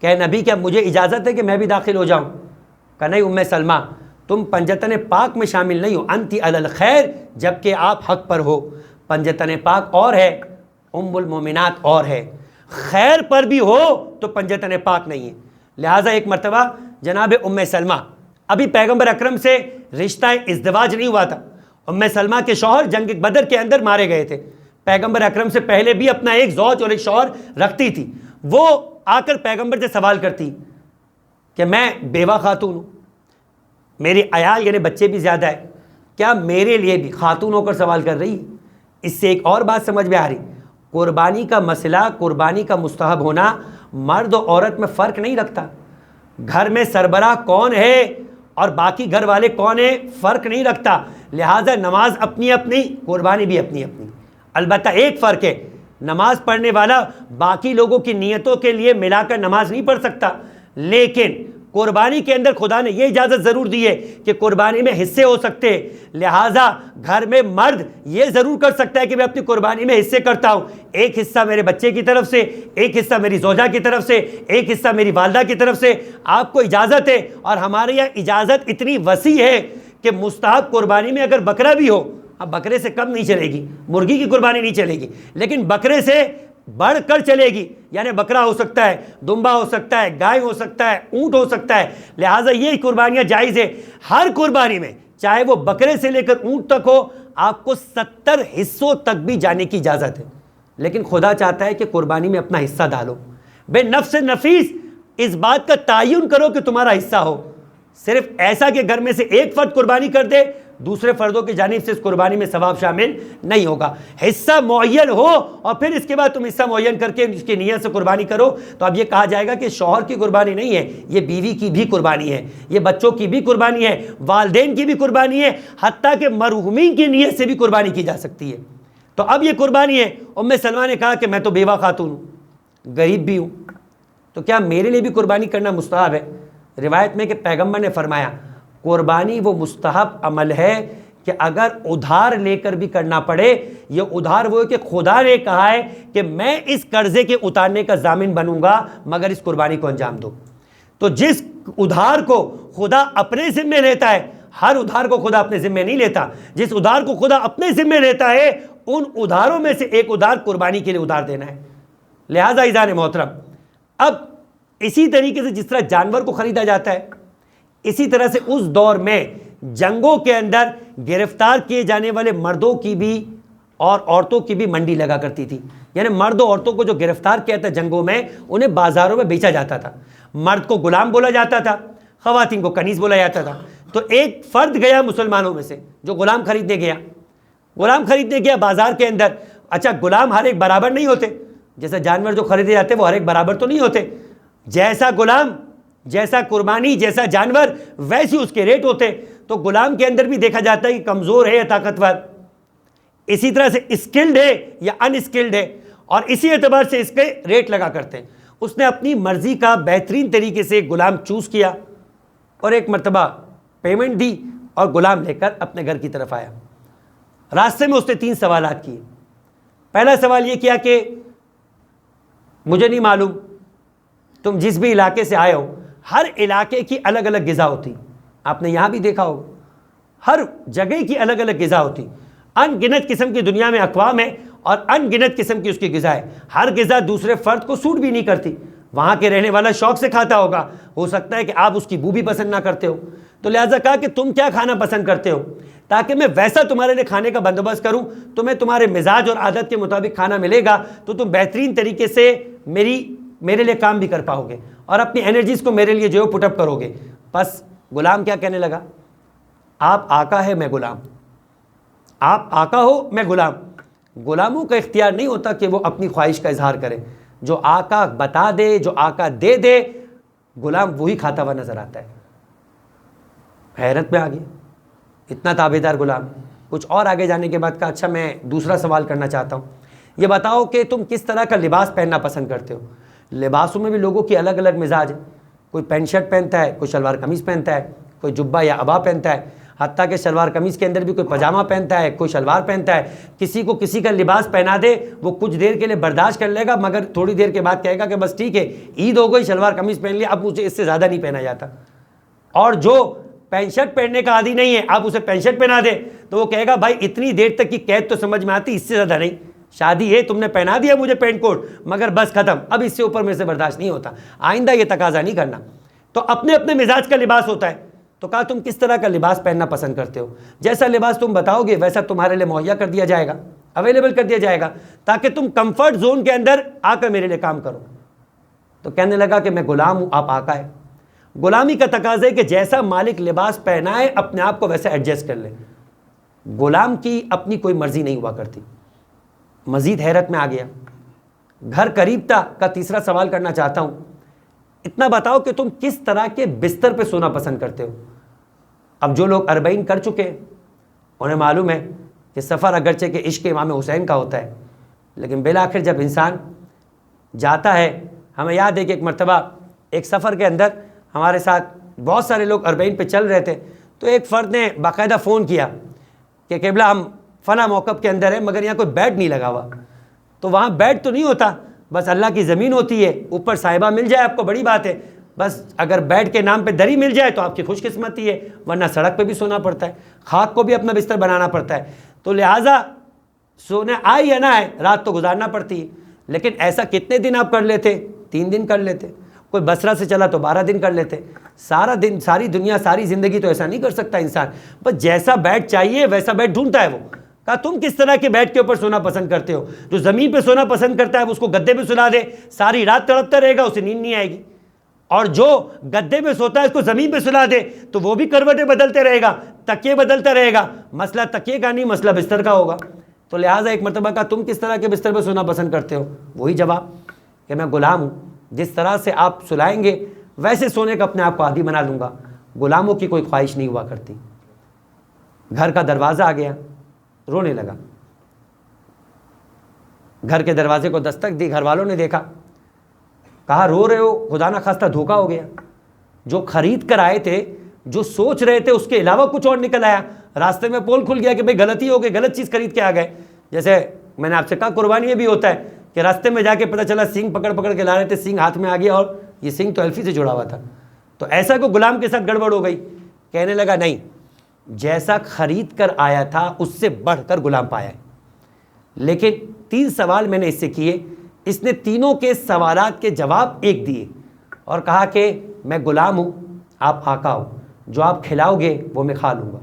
کہ نبی کیا مجھے اجازت ہے کہ میں بھی داخل ہو جاؤں؟ کہ نہیں ام سلمہ، تم پنجتن پاک میں شامل نہیں ہو، انتی علی الخیر، جبکہ آپ حق پر ہو۔ پنجتن پاک اور ہے، ام المومنات اور ہے، خیر پر بھی ہو تو پنجتن پاک نہیں ہے۔ لہٰذا ایک مرتبہ جناب ام سلمہ، ابھی پیغمبر اکرم سے رشتہ ازدواج نہیں ہوا تھا، ام سلمہ کے شوہر جنگ بدر کے اندر مارے گئے تھے۔ پیغمبر اکرم سے پہلے بھی اپنا ایک زوج اور ایک شوہر رکھتی تھی۔ وہ آ کر پیغمبر سے سوال کرتی کہ میں بیوہ خاتون ہوں، میری عیال یعنی بچے بھی زیادہ ہے، کیا میرے لیے بھی خاتون ہو کر سوال کر رہی ہے؟ اس سے ایک اور بات سمجھ میں آ رہی، قربانی کا مسئلہ، قربانی کا مستحب ہونا مرد و عورت میں فرق نہیں رکھتا۔ گھر میں سربراہ کون ہے اور باقی گھر والے کون ہیں فرق نہیں رکھتا۔ لہٰذا نماز اپنی اپنی، قربانی بھی اپنی اپنی۔ البتہ ایک فرق ہے، نماز پڑھنے والا باقی لوگوں کی نیتوں کے لیے ملا کر نماز نہیں پڑھ سکتا، لیکن قربانی کے اندر خدا نے یہ اجازت ضرور دی ہے کہ قربانی میں حصے ہو سکتے ہیں۔ لہٰذا گھر میں مرد یہ ضرور کر سکتا ہے کہ میں اپنی قربانی میں حصے کرتا ہوں، ایک حصہ میرے بچے کی طرف سے، ایک حصہ میری زوجہ کی طرف سے، ایک حصہ میری والدہ کی طرف سے۔ آپ کو اجازت ہے، اور ہمارے یہاں اجازت اتنی وسیع ہے کہ مستحب قربانی میں اگر بکرا بھی ہو، اب بکرے سے کم نہیں چلے گی، مرغی کی قربانی نہیں چلے گی، لیکن بکرے سے بڑھ کر چلے گی، یعنی بکرا ہو سکتا ہے، دمبا ہو سکتا ہے، گائے ہو سکتا ہے، اونٹ ہو سکتا ہے۔ لہٰذا یہ قربانیاں جائز ہے۔ ہر قربانی میں چاہے وہ بکرے سے لے کر اونٹ تک ہو، آپ کو 70 حصوں تک بھی جانے کی اجازت ہے، لیکن خدا چاہتا ہے کہ قربانی میں اپنا حصہ ڈالو۔ بے نفس نفیس اس بات کا تعین کرو کہ تمہارا حصہ ہو، صرف ایسا کہ گھر میں سے ایک فرد قربانی کر دے، دوسرے فردوں کی جانب سے اس قربانی میں ثواب شامل نہیں ہوگا۔ حصہ معین ہو اور پھر اس کے بعد تم حصہ معین کر کے اس کی نیت سے قربانی کرو تو اب یہ کہا جائے گا کہ شوہر کی قربانی نہیں ہے، یہ بیوی کی بھی قربانی ہے، یہ بچوں کی بھی قربانی ہے، والدین کی بھی قربانی ہے، حتیٰ کہ مرحومین کی نیت سے بھی قربانی کی جا سکتی ہے۔ تو اب یہ قربانی ہے۔ ام سلمہ نے کہا کہ میں تو بیوہ خاتون ہوں، غریب بھی ہوں، تو کیا میرے لیے بھی قربانی کرنا مستحب ہے؟ روایت میں کہ پیغمبر نے فرمایا قربانی وہ مستحب عمل ہے کہ اگر ادھار لے کر بھی کرنا پڑے، یہ ادھار وہ ہے کہ خدا نے کہا ہے کہ میں اس قرضے کے اتارنے کا ضامن بنوں گا مگر اس قربانی کو انجام دو۔ تو جس ادھار کو خدا اپنے ذمے لیتا ہے، ہر ادھار کو خدا اپنے ذمے نہیں لیتا، جس ادھار کو خدا اپنے ذمے لیتا ہے ان ادھاروں میں سے ایک ادھار قربانی کے لیے ادھار دینا ہے۔ لہٰذا عزیزان محترم، اب اسی طریقے سے جس طرح جانور کو خریدا جاتا ہے، اسی طرح سے اس دور میں جنگوں کے اندر گرفتار کیے جانے والے مردوں کی بھی اور عورتوں کی بھی منڈی لگا کرتی تھی، یعنی مرد و عورتوں کو جو گرفتار کیا تھا جنگوں میں انہیں بازاروں میں بیچا جاتا تھا. مرد کو غلام بولا جاتا تھا، خواتین کو کنیز بولا جاتا تھا. تو ایک فرد گیا مسلمانوں میں سے جو غلام خریدنے گیا بازار کے اندر. اچھا غلام ہر ایک برابر نہیں ہوتے، جیسا جانور جو خریدے جاتے وہ ہر ایک برابر تو نہیں ہوتے. جیسا غلام، جیسا قربانی، جیسا جانور ویسے اس کے ریٹ ہوتے. تو غلام کے اندر بھی دیکھا جاتا ہے کہ کمزور ہے یا طاقتور، اسی طرح سے اسکلڈ ہے یا ان اسکلڈ ہے، اور اسی اعتبار سے اس کے ریٹ لگا کرتے ہیں. اس نے اپنی مرضی کا بہترین طریقے سے غلام چوز کیا اور ایک مرتبہ پیمنٹ دی اور غلام لے کر اپنے گھر کی طرف آیا. راستے میں اس نے 3 سوالات کیے. پہلا سوال یہ کیا کہ مجھے نہیں معلوم، تم جس بھی علاقے سے آئے ہو ہر علاقے کی الگ الگ غذا ہوتی. آپ نے یہاں بھی دیکھا ہوگا ہر جگہ کی الگ الگ غذا ہوتی. ان گنت قسم کی دنیا میں اقوام ہے اور ان گنت قسم کی اس کی غذا ہے. ہر غذا دوسرے فرد کو سوٹ بھی نہیں کرتی. وہاں کے رہنے والا شوق سے کھاتا ہوگا، ہو سکتا ہے کہ آپ اس کی بو بھی پسند نہ کرتے ہو. تو لہٰذا کہا کہ تم کیا کھانا پسند کرتے ہو تاکہ میں ویسا تمہارے لیے کھانے کا بندوبست کروں. تمہیں تمہارے مزاج اور عادت کے مطابق کھانا ملے گا تو تم بہترین طریقے سے میرے لیے کام بھی کر پاؤ گے اور اپنی انرجیز کو میرے لیے جو ہے پٹ اپ کرو گے. بس غلام کیا کہنے لگا، آپ آقا ہے میں غلام، آپ آقا ہو میں غلام. غلاموں کا اختیار نہیں ہوتا کہ وہ اپنی خواہش کا اظہار کرے. جو آقا بتا دے، جو آقا دے دے، غلام وہی کھاتا ہوا نظر آتا ہے. حیرت میں آ گیا، اتنا تابعدار غلام. کچھ اور آگے جانے کے بعد کہا اچھا میں دوسرا سوال کرنا چاہتا ہوں، یہ بتاؤ کہ تم کس طرح کا لباس پہننا پسند کرتے ہو. لباسوں میں بھی لوگوں کی الگ الگ مزاج ہے. کوئی پینٹ شرٹ پہنتا ہے، کوئی شلوار قمیض پہنتا ہے، کوئی جبہ یا عبا پہنتا ہے، حتیٰ کہ شلوار قمیض کے اندر بھی کوئی پاجامہ پہنتا ہے، کوئی شلوار پہنتا ہے. کسی کو کسی کا لباس پہنا دے وہ کچھ دیر کے لیے برداشت کر لے گا، مگر تھوڑی دیر کے بعد کہے گا کہ بس ٹھیک ہے عید ہو گئی، شلوار قمیض پہن لیا، اب مجھے اس سے زیادہ نہیں پہنا جاتا. اور جو پینٹ شرٹ پہننے کا عادی نہیں ہے آپ اسے پینٹ شرٹ پہنا دے تو وہ کہے گا بھائی اتنی دیر تک کی قید تو سمجھ میں آتی، اس سے زیادہ نہیں. شادی ہے تم نے پہنا دیا مجھے پینٹ کوٹ، مگر بس ختم، اب اس سے اوپر میرے سے برداشت نہیں ہوتا، آئندہ یہ تقاضا نہیں کرنا. تو اپنے اپنے مزاج کا لباس ہوتا ہے. تو کہا تم کس طرح کا لباس پہننا پسند کرتے ہو، جیسا لباس تم بتاؤ گے ویسا تمہارے لیے مہیا کر دیا جائے گا، اویلیبل کر دیا جائے گا، تاکہ تم کمفرٹ زون کے اندر آ کر میرے لیے کام کرو. تو کہنے لگا کہ میں غلام ہوں، آپ آقا ہے. غلامی کا تقاضا ہے کہ جیسا مالک لباس پہنائے اپنے آپ کو ویسا ایڈجسٹ کر لے. غلام کی اپنی کوئی مرضی نہیں ہوا کرتی. مزید حیرت میں آ گیا. گھر قریب تھا. کا تیسرا سوال کرنا چاہتا ہوں، اتنا بتاؤ کہ تم کس طرح کے بستر پہ سونا پسند کرتے ہو. اب جو لوگ 40 کر چکے ہیں انہیں معلوم ہے کہ سفر اگرچہ کہ عشق امام حسین کا ہوتا ہے، لیکن بالآخر جب انسان جاتا ہے، ہمیں یاد ہے کہ ایک مرتبہ ایک سفر کے اندر ہمارے ساتھ بہت سارے لوگ 40 پہ چل رہے تھے، تو ایک فرد نے باقاعدہ فون کیا کہ قبلہ ہم فلاں موقف کے اندر ہے مگر یہاں کوئی بیڈ نہیں لگا ہوا. تو وہاں بیڈ تو نہیں ہوتا، بس اللہ کی زمین ہوتی ہے، اوپر صاحبہ مل جائے آپ کو بڑی بات ہے، بس اگر بیڈ کے نام پہ دری مل جائے تو آپ کی خوش قسمتی ہے، ورنہ سڑک پہ بھی سونا پڑتا ہے، خاک کو بھی اپنا بستر بنانا پڑتا ہے. تو لہٰذا سونے آئے یا نہ آئے رات تو گزارنا پڑتی ہے. لیکن ایسا کتنے دن آپ کر لیتے؟ 3 دن کر لیتے. کوئی بصرہ سے چلا تو 12 دن کر لیتے. سارا دن، ساری دنیا، ساری زندگی تو ایسا نہیں کر سکتا انسان. بس جیسا بیڈ چاہیے ویسا بیڈ ڈھونڈتا ہے وہ. کہا تم کس طرح کے بیڈ کے اوپر سونا پسند کرتے ہو؟ جو زمین پہ سونا پسند کرتا ہے اس کو گدے پہ سلا دے، ساری رات تڑپتا رہے گا، اسے نیند نہیں آئے گی. اور جو گدے پہ سوتا ہے اس کو زمین پہ سلا دے تو وہ بھی کروٹیں بدلتے رہے گا، تکیے بدلتا رہے گا. مسئلہ تکیے کا نہیں، مسئلہ بستر کا ہوگا. تو لہٰذا ایک مرتبہ کہا تم کس طرح کے بستر پہ سونا پسند کرتے ہو؟ وہی جواب کہ میں غلام ہوں، جس طرح سے آپ سلائیں گے ویسے سونے کا اپنے آپ کو عادی بنا لوں گا. غلاموں کی کوئی خواہش نہیں ہوا کرتی. گھر کا دروازہ آ گیا، رونے لگا. گھر کے دروازے کو دستک دی، گھر والوں نے دیکھا، کہا رو رہے ہو؟ خدا نہ خواستہ دھوکہ ہو گیا. جو خرید کر آئے تھے، جو سوچ رہے تھے اس کے علاوہ کچھ اور نکل آیا. راستے میں پول کھل گیا کہ بھئی غلطی ہو گئی، غلط چیز خرید کے آ گئے. جیسے میں نے آپ سے کہا قربانی یہ بھی ہوتا ہے کہ راستے میں جا کے پتہ چلا سینگ پکڑ کے لا رہے تھے، سینگ ہاتھ میں آ گیا اور یہ سینگ تو الفی سے جڑا ہوا تھا. تو ایسا کوئی غلام کے ساتھ گڑبڑ ہو گئی. کہنے لگا نہیں، جیسا خرید کر آیا تھا اس سے بڑھ کر غلام پایا ہے. لیکن 3 سوال میں نے اس سے کیے، اس نے تینوں کے سوالات کے جواب ایک دیے اور کہا کہ میں غلام ہوں، آپ آقا ہو. جو آپ کھلاؤ گے وہ میں کھا لوں گا،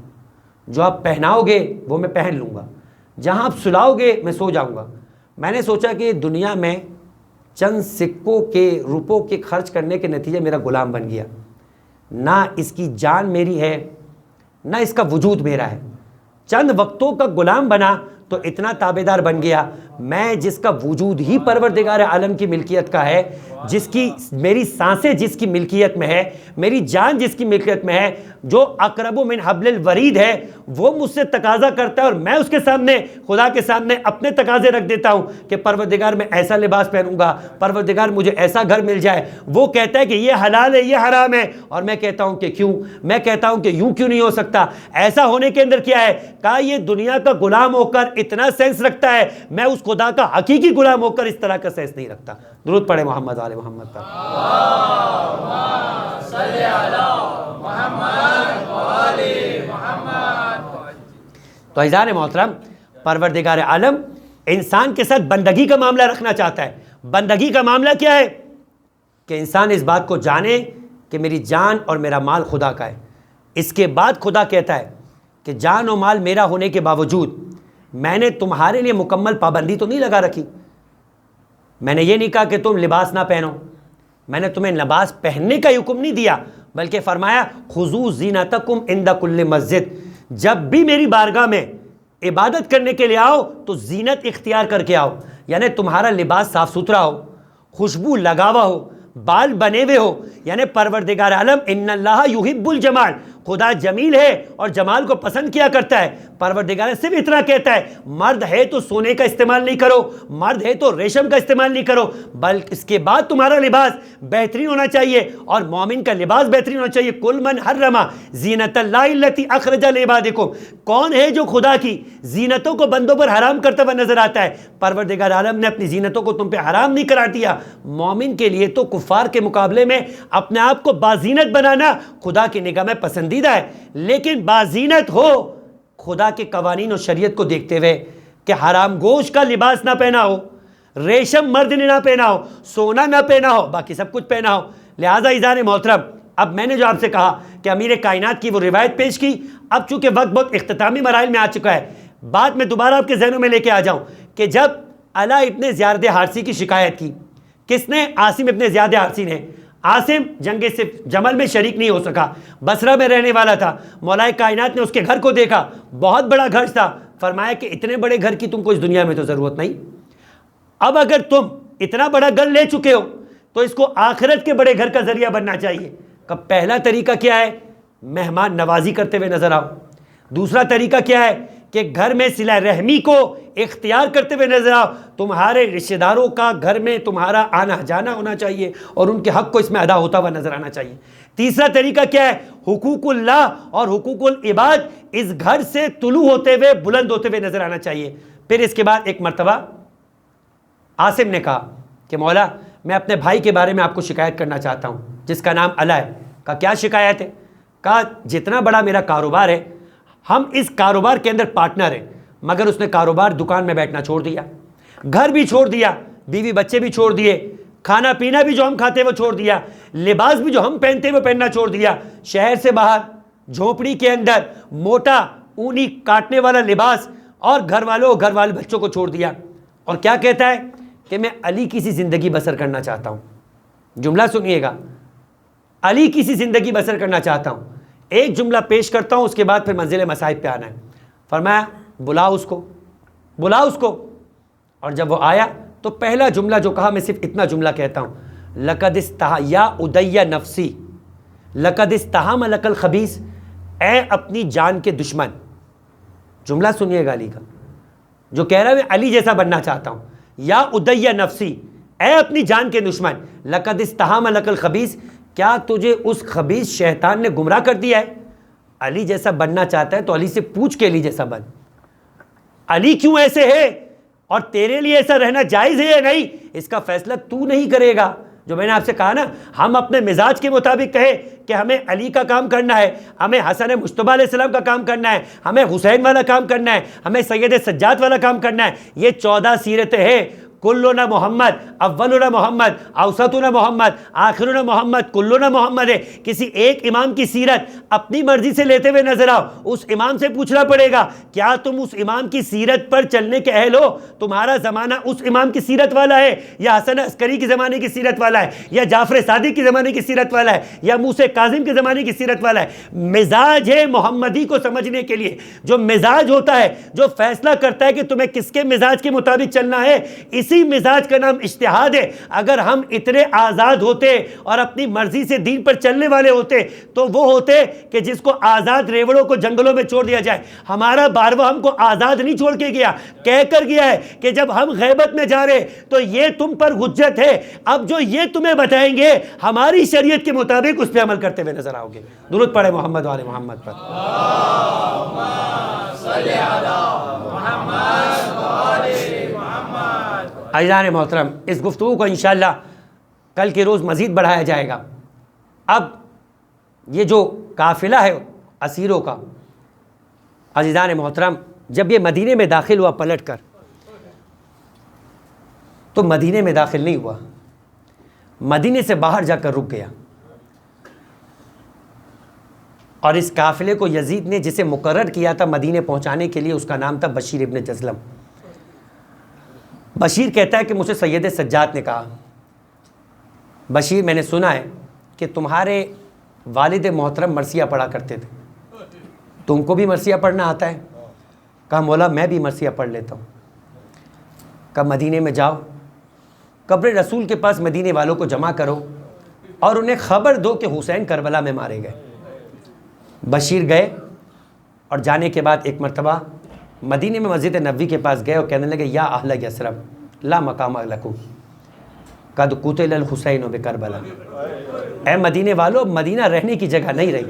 جو آپ پہناؤ گے وہ میں پہن لوں گا، جہاں آپ سلاؤ گے میں سو جاؤں گا۔ میں نے سوچا کہ دنیا میں چند سکوں کے روپوں کے خرچ کرنے کے نتیجے میرا غلام بن گیا، نہ اس کی جان میری ہے نہ اس کا وجود میرا ہے، چند وقتوں کا غلام بنا تو اتنا تابعدار بن گیا، میں جس کا وجود ہی پروردگار عالم کی ملکیت کا ہے، جس کی میری سانسیں جس کی ملکیت میں ہے، میری جان جس کی ملکیت میں ہے، جو اقرب من حبل الورید ہے، وہ مجھ سے تقاضا کرتا ہے اور میں اس کے سامنے، خدا کے سامنے اپنے تقاضے رکھ دیتا ہوں کہ پروردگار میں ایسا لباس پہنوں گا، پروردگار مجھے ایسا گھر مل جائے۔ وہ کہتا ہے کہ یہ حلال ہے یہ حرام ہے، اور میں کہتا ہوں کہ کیوں؟ میں کہتا ہوں کہ یوں کیوں نہیں ہو سکتا؟ ایسا ہونے کے اندر کیا ہے؟ کہا یہ دنیا کا غلام ہو کر اتنا سینس رکھتا ہے، میں اس خدا کا حقیقی غلام ہو کر اس طرح کا سینس نہیں رکھتا۔ درود پڑھے محمد آل محمد پر۔ تو عزیزان محترم، پروردگار عالم انسان کے ساتھ بندگی کا معاملہ رکھنا چاہتا ہے۔ بندگی کا معاملہ کیا ہے؟ کہ انسان اس بات کو جانے کہ میری جان اور میرا مال خدا کا ہے۔ اس کے بعد خدا کہتا ہے کہ جان و مال میرا ہونے کے باوجود میں نے تمہارے لیے مکمل پابندی تو نہیں لگا رکھی۔ میں نے یہ نہیں کہا کہ تم لباس نہ پہنو، میں نے تمہیں لباس پہننے کا حکم نہیں دیا، بلکہ فرمایا خذوا زینتکم عند کل مسجد، جب بھی میری بارگاہ میں عبادت کرنے کے لیے آؤ تو زینت اختیار کر کے آؤ، یعنی تمہارا لباس صاف ستھرا ہو، خوشبو لگا ہوا ہو، بال بنے ہوئے ہو، یعنی پروردگار عالم ان اللہ یحب الجمال، خدا جمیل ہے اور جمال کو پسند کیا کرتا ہے۔ پروردگار صرف اتنا کہتا ہے مرد ہے تو سونے کا استعمال نہیں کرو، مرد ہے تو ریشم کا استعمال نہیں کرو، بلکہ اس کے بعد تمہارا لباس بہترین ہونا چاہیے، اور مومن کا لباس بہترین ہونا چاہیے۔ کل من حرم زینت اللہ التی اخرج لعبادکم، کون ہے جو خدا کی زینتوں کو بندوں پر حرام کرتا ہوا نظر آتا ہے؟ پروردگار عالم نے اپنی زینتوں کو تم پہ حرام نہیں قرار دیا۔ مومن کے لیے تو کفار کے مقابلے میں اپنے آپ کو بازینت بنانا خدا کی نگاہ میں پسندیدہ ہے، لیکن بازینت ہو خدا کے قوانین و شریعت کو دیکھتے ہوئے کہ حرام گوشت کا لباس نہ پہنا ہو، ریشم مرد نے نہ پہنا ہو، سونا نہ پہنا ہو، باقی سب کچھ پہنا ہو۔ لہٰذا عزیزان محترم، اب میں نے جو آپ سے کہا کہ امیر کائنات کی وہ روایت پیش کی، اب چونکہ وقت بہت اختتامی مراحل میں آ چکا ہے، بات میں دوبارہ آپ کے ذہنوں میں لے کے آ جاؤں کہ جب علا ابن زیاد حارثی کی شکایت کی، کس نے؟ عاصم ابن زیاد حارثی نے۔ عاصم جنگ سے جمل میں شریک نہیں ہو سکا، بصرہ میں رہنے والا تھا، مولا کائنات نے اس کے گھر کو دیکھا، بہت بڑا گھر تھا، فرمایا کہ اتنے بڑے گھر کی تم کو اس دنیا میں تو ضرورت نہیں، اب اگر تم اتنا بڑا گھر لے چکے ہو تو اس کو آخرت کے بڑے گھر کا ذریعہ بننا چاہیے۔ کہ پہلا طریقہ کیا ہے؟ مہمان نوازی کرتے ہوئے نظر آؤ۔ دوسرا طریقہ کیا ہے؟ کہ گھر میں صلہ رحمی کو اختیار کرتے ہوئے نظر آؤ، تمہارے رشتہ داروں کا گھر میں تمہارا آنا جانا ہونا چاہیے اور ان کے حق کو اس میں ادا ہوتا ہوا نظر آنا چاہیے۔ تیسرا طریقہ کیا ہے؟ حقوق اللہ اور حقوق العباد اس گھر سے طلوع ہوتے ہوئے بلند ہوتے ہوئے نظر آنا چاہیے۔ پھر اس کے بعد ایک مرتبہ عاصم نے کہا کہ مولا میں اپنے بھائی کے بارے میں آپ کو شکایت کرنا چاہتا ہوں جس کا نام علا ہے۔ کہا کیا شکایت ہے؟ کہا جتنا بڑا میرا کاروبار ہے، ہم اس کاروبار کے اندر پارٹنر ہیں، مگر اس نے کاروبار دکان میں بیٹھنا چھوڑ دیا، گھر بھی چھوڑ دیا، بیوی بچے بھی چھوڑ دیے، کھانا پینا بھی جو ہم کھاتے وہ چھوڑ دیا، لباس بھی جو ہم پہنتے وہ پہننا چھوڑ دیا، شہر سے باہر جھونپڑی کے اندر موٹا اونی کاٹنے والا لباس، اور گھر والے بچوں کو چھوڑ دیا۔ اور کیا کہتا ہے کہ میں علی کی سی زندگی بسر کرنا چاہتا ہوں۔ جملہ سنیے گا، علی کی سی زندگی بسر کرنا چاہتا ہوں۔ ایک جملہ پیش کرتا ہوں، اس کے بعد پھر منزل مصائب پہ آنا ہے۔ فرمایا بلاؤ اس کو۔ اور جب وہ آیا تو پہلا جملہ جو کہا، میں صرف اتنا جملہ کہتا ہوں، لقد استحا یا ادی نفسی لقد استحام لک الخبیث، اے اپنی جان کے دشمن۔ جملہ سنیے گا علی کا، جو کہہ رہا ہے میں علی جیسا بننا چاہتا ہوں، یا ادی نفسی، اے اپنی جان کے دشمن، لقد استحام لک الخبیث، کیا تجھے اس خبیث شیطان نے گمراہ کر دیا ہے؟ علی جیسا بننا چاہتا ہے تو علی سے پوچھ کے علی جیسا بن، علی کیوں ایسے ہے اور تیرے لیے ایسا رہنا جائز ہے یا نہیں، اس کا فیصلہ تو نہیں کرے گا۔ جو میں نے آپ سے کہا نا، ہم اپنے مزاج کے مطابق کہے کہ ہمیں علی کا کام کرنا ہے، ہمیں حسن مصطفیٰ علیہ السلام کا کام کرنا ہے، ہمیں حسین والا کام کرنا ہے، ہمیں سید سجاد والا کام کرنا ہے، یہ 14 سیرتیں ہیں۔ کلنا محمد، اولنا محمد، اوسطنا محمد، آخرنا محمد، کلنا محمد ہے۔ کسی ایک امام کی سیرت اپنی مرضی سے لیتے ہوئے نظر آؤ، اس امام سے پوچھنا پڑے گا کیا تم اس امام کی سیرت پر چلنے کے اہل ہو؟ تمہارا زمانہ اس امام کی سیرت والا ہے یا حسن عسکری کے زمانے کی سیرت والا ہے یا جعفر صادق کے زمانے کی سیرت والا ہے یا موسیٰ کاظم کے زمانے کی سیرت والا ہے؟ مزاج ہے محمدی کو سمجھنے کے لیے، جو مزاج ہوتا ہے، جو فیصلہ کرتا ہے کہ تمہیں کس کے مزاج کے مطابق چلنا ہے، اسی مزاج کا نام اجتہاد ہے۔ اگر ہم اتنے آزاد ہوتے اور اپنی مرضی سے دین پر چلنے والے ہوتے تو وہ ہوتے کہ جس کو آزاد ریوڑوں کو جنگلوں میں چھوڑ دیا جائے۔ ہمارا بارواں ہم کو آزاد نہیں چھوڑ کے گیا، کہہ کر گیا ہے کہ جب ہم غیبت میں جا رہے تو یہ تم پر حجت ہے، اب جو یہ تمہیں بتائیں گے ہماری شریعت کے مطابق اس پہ عمل کرتے ہوئے نظر آؤ گے۔ درود پڑھے محمد وآل محمد پر۔ عزیزان محترم، اس گفتگو کو انشاءاللہ کل کے روز مزید بڑھایا جائے گا۔ اب یہ جو قافلہ ہے اسیروں کا، عزیزان محترم، جب یہ مدینے میں داخل ہوا پلٹ کر، تو مدینے میں داخل نہیں ہوا، مدینے سے باہر جا کر رک گیا۔ اور اس قافلے کو یزید نے جسے مقرر کیا تھا مدینے پہنچانے کے لیے، اس کا نام تھا بشیر ابن جزلم۔ بشیر کہتا ہے کہ مجھے سید سجاد نے کہا، بشیر میں نے سنا ہے کہ تمہارے والد محترم مرثیہ پڑھا کرتے تھے، تم کو بھی مرثیہ پڑھنا آتا ہے؟ کہا مولا میں بھی مرثیہ پڑھ لیتا ہوں۔ کہا مدینے میں جاؤ، قبر رسول کے پاس مدینے والوں کو جمع کرو اور انہیں خبر دو کہ حسین کربلا میں مارے گئے۔ بشیر گئے اور جانے کے بعد ایک مرتبہ مدینے میں مسجد نبوی کے پاس گئے اور کہنے لگے یا اہل یثرب لا مقام لکم قد قتل الحسین بکربلا، اے مدینے والو اب مدینہ رہنے کی جگہ نہیں رہی،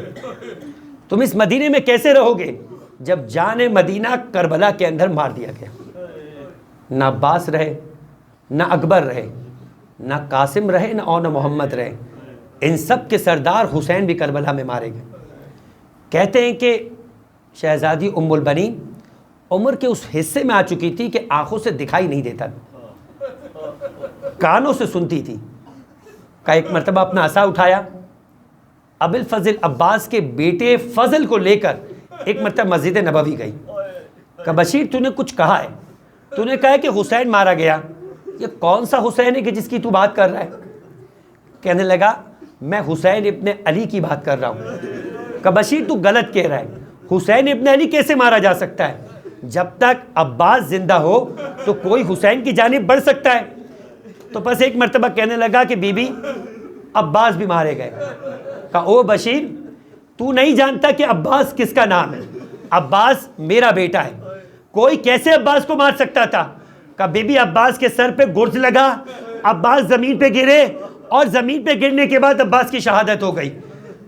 تم اس مدینے میں کیسے رہو گے جب جان مدینہ کربلا کے اندر مار دیا گیا؟ نہ عباس رہے، نہ اکبر رہے، نہ قاسم رہے، نہ اور نہ محمد رہے، ان سب کے سردار حسین بھی کربلا میں مارے گئے۔ کہتے ہیں کہ شہزادی ام البنین عمر کے اس حصے میں آ چکی تھی کہ آنکھوں سے دکھائی نہیں دیتا، کانوں سے سنتی تھی۔ کا ایک مرتبہ اپنا عصا اٹھایا، ابو الفضل عباس کے بیٹے فضل کو لے کر ایک مرتبہ مسجد نبوی گئی۔ کہا بشیر تو نے کچھ کہا ہے، تو نے کہا ہے کہ حسین مارا گیا، یہ کون سا حسین ہے کہ جس کی تو بات کر رہا ہے؟ کہنے لگا میں حسین ابن علی کی بات کر رہا ہوں۔ کہا بشیر تو غلط کہہ رہا ہے، حسین ابن علی کیسے مارا جا سکتا ہے؟ جب تک عباس زندہ ہو تو کوئی حسین کی جانب بڑھ سکتا ہے؟ تو بس ایک مرتبہ کہنے لگا کہ بی بی عباس بھی مارے گئے۔ کہا او بشیر تو نہیں جانتا کہ عباس کس کا نام ہے، عباس میرا بیٹا ہے، کوئی کیسے عباس کو مار سکتا تھا؟ کہا بی بی عباس کے سر پہ گرز لگا، عباس زمین پہ گرے اور زمین پہ گرنے کے بعد عباس کی شہادت ہو گئی۔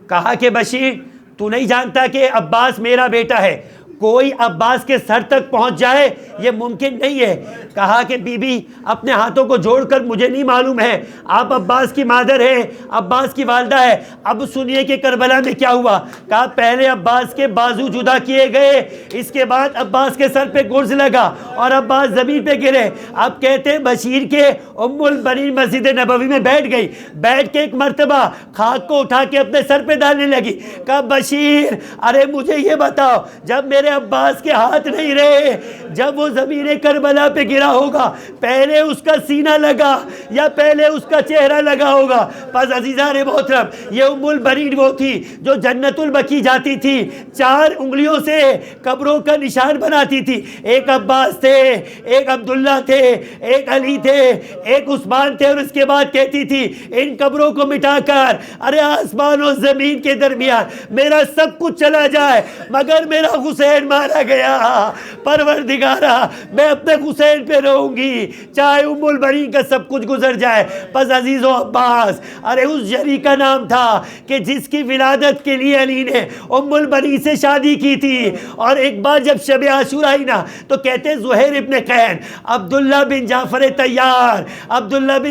کہا کہ بشیر تو نہیں جانتا کہ عباس میرا بیٹا ہے، کوئی عباس کے سر تک پہنچ جائے یہ ممکن نہیں ہے۔ کہا کہ بی بی اپنے ہاتھوں کو جوڑ کر مجھے نہیں معلوم ہے، آپ عباس کی مادر ہے، عباس کی والدہ ہے، اب سنیے کہ کربلا میں کیا ہوا۔ کہا پہلے عباس کے بازو جدا کیے گئے، اس کے بعد عباس کے سر پہ گرز لگا اور عباس زمین پہ گرے۔ اب کہتے ہیں بشیر کے ام البنین مسجد نبوی میں بیٹھ گئی، بیٹھ کے ایک مرتبہ خاک کو اٹھا کے اپنے سر پہ ڈالنے لگی۔ کہا بشیر ارے مجھے یہ بتاؤ جب میرے عباس کے ہاتھ نہیں رہے، جب وہ زمین کربلا پہ گرا ہوگا پہلے اس کا سینہ لگا یا پہلے اس کا چہرہ لگا ہوگا؟ پس عزیزان محترم یہ ام البنین وہ تھی جو جنت البقیع جاتی تھی، 4 انگلیوں سے قبروں کا نشان بناتی تھی، ایک عباس تھے، ایک عبداللہ تھے، ایک علی تھے، ایک عثمان تھے، اور اس کے بعد کہتی تھی ان قبروں کو مٹا کر ارے آسمان و زمین کے درمیان میرا سب کچھ چلا جائے مگر میرا حسین مارا گیا، پروردگارا میں اپنے حسین پہ رہوں گی چاہے ام البنین کا سب کچھ گزر جائے۔ پس عزیز و عباس ارے اس جری کا نام تھا کہ جس کی ولادت کے لیے علی نے ام البنین سے شادی کی تھی، اور ایک بار جب شب عاشورا آئی نا تو کہتے زہیر ابن قین عبداللہ بن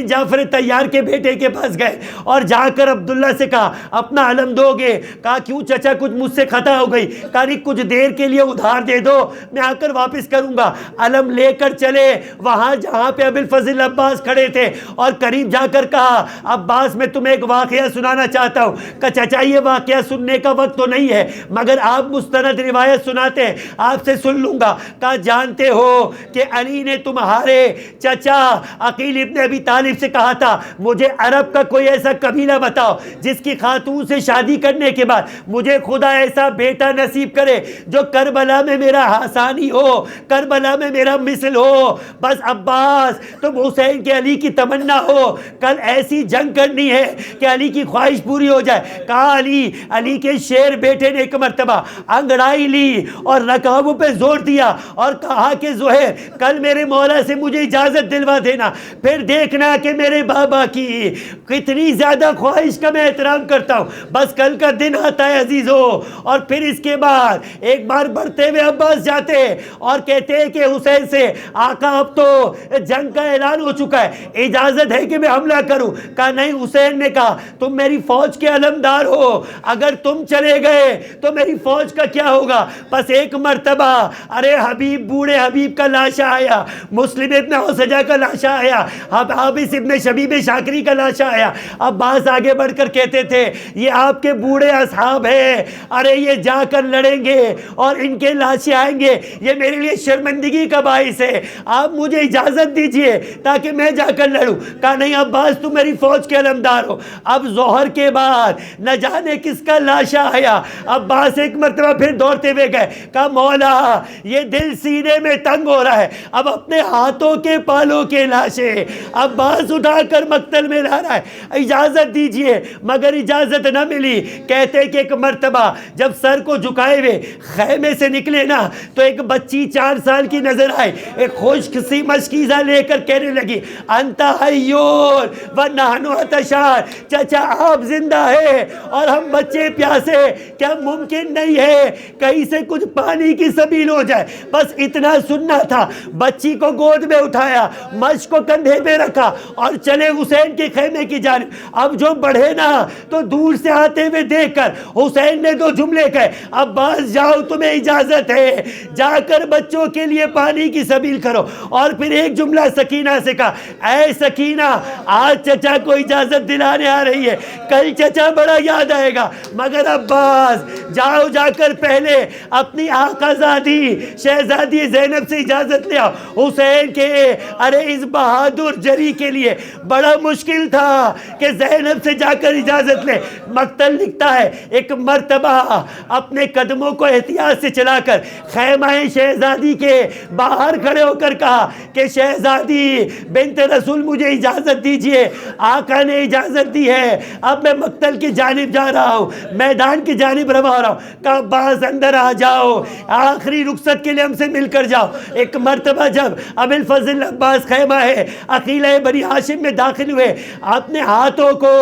جعفر طیار کے بیٹے کے پاس گئے اور جا کر عبداللہ سے کہا اپنا علم دو گے؟ کہا کیوں چچا کچھ مجھ سے خطا ہو گئی؟ کہا نہیں کچھ دیر کے لیے لیے ادھار دے دو، میں آ کر واپس کروں گا۔ علم لے کر چلے وہاں جہاں پہ ابو الفضل عباس کھڑے تھے، اور قریب جا کر کہا عباس میں تمہیں ایک واقعہ سنانا چاہتا ہوں۔ کہ چچا یہ واقعہ سننے کا وقت تو نہیں ہے، مگر آپ مستند روایت سناتے ہیں، آپ سے سن لوں گا۔ کہا جانتے ہو کہ علی نے تمہارے چچا عقیل ابن ابی طالب سے کہا تھا مجھے عرب کا کوئی ایسا قبیلہ بتاؤ جس کی خاتون سے شادی کرنے کے بعد مجھے خدا ایسا بیٹا نصیب کرے جو کربلا میں میرا حسانی ہو، کربلا میں میرا مثل ہو۔ بس عباس تم حسین کے علی کی تمنا ہو، کل ایسی جنگ کرنی ہے کہ علی کی خواہش پوری ہو جائے۔ کہا علی کے شیر بیٹے نے ایک مرتبہ انگڑائی لی اور رکابوں پہ زور دیا اور کہا کہ زہیر کل میرے مولا سے مجھے اجازت دلوا دینا، پھر دیکھنا کہ میرے بابا کی کتنی زیادہ خواہش کا میں احترام کرتا ہوں، بس کل کا دن آتا ہے عزیزو۔ اور پھر اس کے بعد ایک بار بڑھتے ہوئے عباس جاتے اور کہتے ہیں کہ حسین سے آقا اب تو جنگ کا اعلان ہو چکا ہے، اجازت ہے کہ میں حملہ کروں؟ کہا نہیں۔ حسین نے کہا تم میری فوج کے علمدار ہو، اگر تم چلے گئے تو میری فوج کا کیا ہوگا؟ بس ایک مرتبہ ارے حبیب بوڑھے حبیب کا لاشا آیا، مسلم ابن حسجہ کا لاشا آیا، حابس ابن شبیب شاکری کا لاشا آیا۔ عباس آگے بڑھ کر کہتے تھے یہ آپ کے بوڑھے اصحاب ہیں، ارے یہ جا کر لڑیں گے اور ان کے لاشیں آئیں گے، یہ میرے لیے شرمندگی کا باعث ہے، آپ مجھے اجازت دیجئے تاکہ میں جا کر لڑوں۔ کہا نہیں عباس تم میری فوج کے علمدار ہو۔ اب ظہر کے بعد نہ جانے کس کا لاشا آیا، عباس ایک مرتبہ پھر دوڑتے ہوئے گئے۔ کہا مولا یہ دل سینے میں تنگ ہو رہا ہے، اب اپنے ہاتھوں کے پالوں کے لاشیں عباس اٹھا کر مقتل میں لا رہا ہے، اجازت دیجئے، مگر اجازت نہ ملی۔ کہتے کہ ایک مرتبہ جب سر کو جھکائے ہوئے خیمے سے نکلے نا تو ایک بچی 4 سال کی نظر آئی، ایک خشک سی مشکیزہ لے کر کہنے لگی انتا حیون و نحن عطشان، چچا آپ زندہ ہے اور ہم بچے پیاسے، کیا ممکن نہیں ہے کہیں سے کچھ پانی کی سبیل ہو جائے؟ بس اتنا سننا تھا۔ بچی کو گود میں اٹھایا، مشک کو کندھے پہ رکھا اور چلے حسین کے خیمے کی جانب۔ اب جو بڑھے نا تو دور سے آتے ہوئے دیکھ کر حسین نے 2 جملے کہے، عباس جاؤ تمہیں اجازت ہے، جا کر بچوں کے لیے پانی کی سبیل کرو۔ اور پھر ایک جملہ سکینہ سے کہا اے سکینہ آج چچا کو اجازت دلانے آ رہی ہے، کل چچا بڑا یاد آئے گا، مگر عباس جاؤ جا کر پہلے اپنی آقا زادی شہزادی زینب سے اجازت لے آؤ۔ حسین کے ارے اس بہادر جری کے لیے بڑا مشکل تھا کہ زینب سے جا کر اجازت لے۔ مقتل لکھتا ہے ایک مرتبہ اپنے قدموں کو احتیاط سے چلا کر خیمہ شہزادی کے باہر کھڑے ہو کر کہا کہ شہزادی بنت رسول مجھے اجازت دیجئے، آقا نے اجازت دی ہے، اب میں مقتل کی جانب جا رہا ہوں، میدان کی جانب روا ہو رہا ہوں۔ کہا عباس اندر آ جاؤ، آخری رخصت کے لیے ہم سے مل کر جاؤ۔ ایک مرتبہ جب ابو الفضل عباس خیمہ ہے عقیلہ بنی ہاشم میں داخل ہوئے، اپنے ہاتھوں کو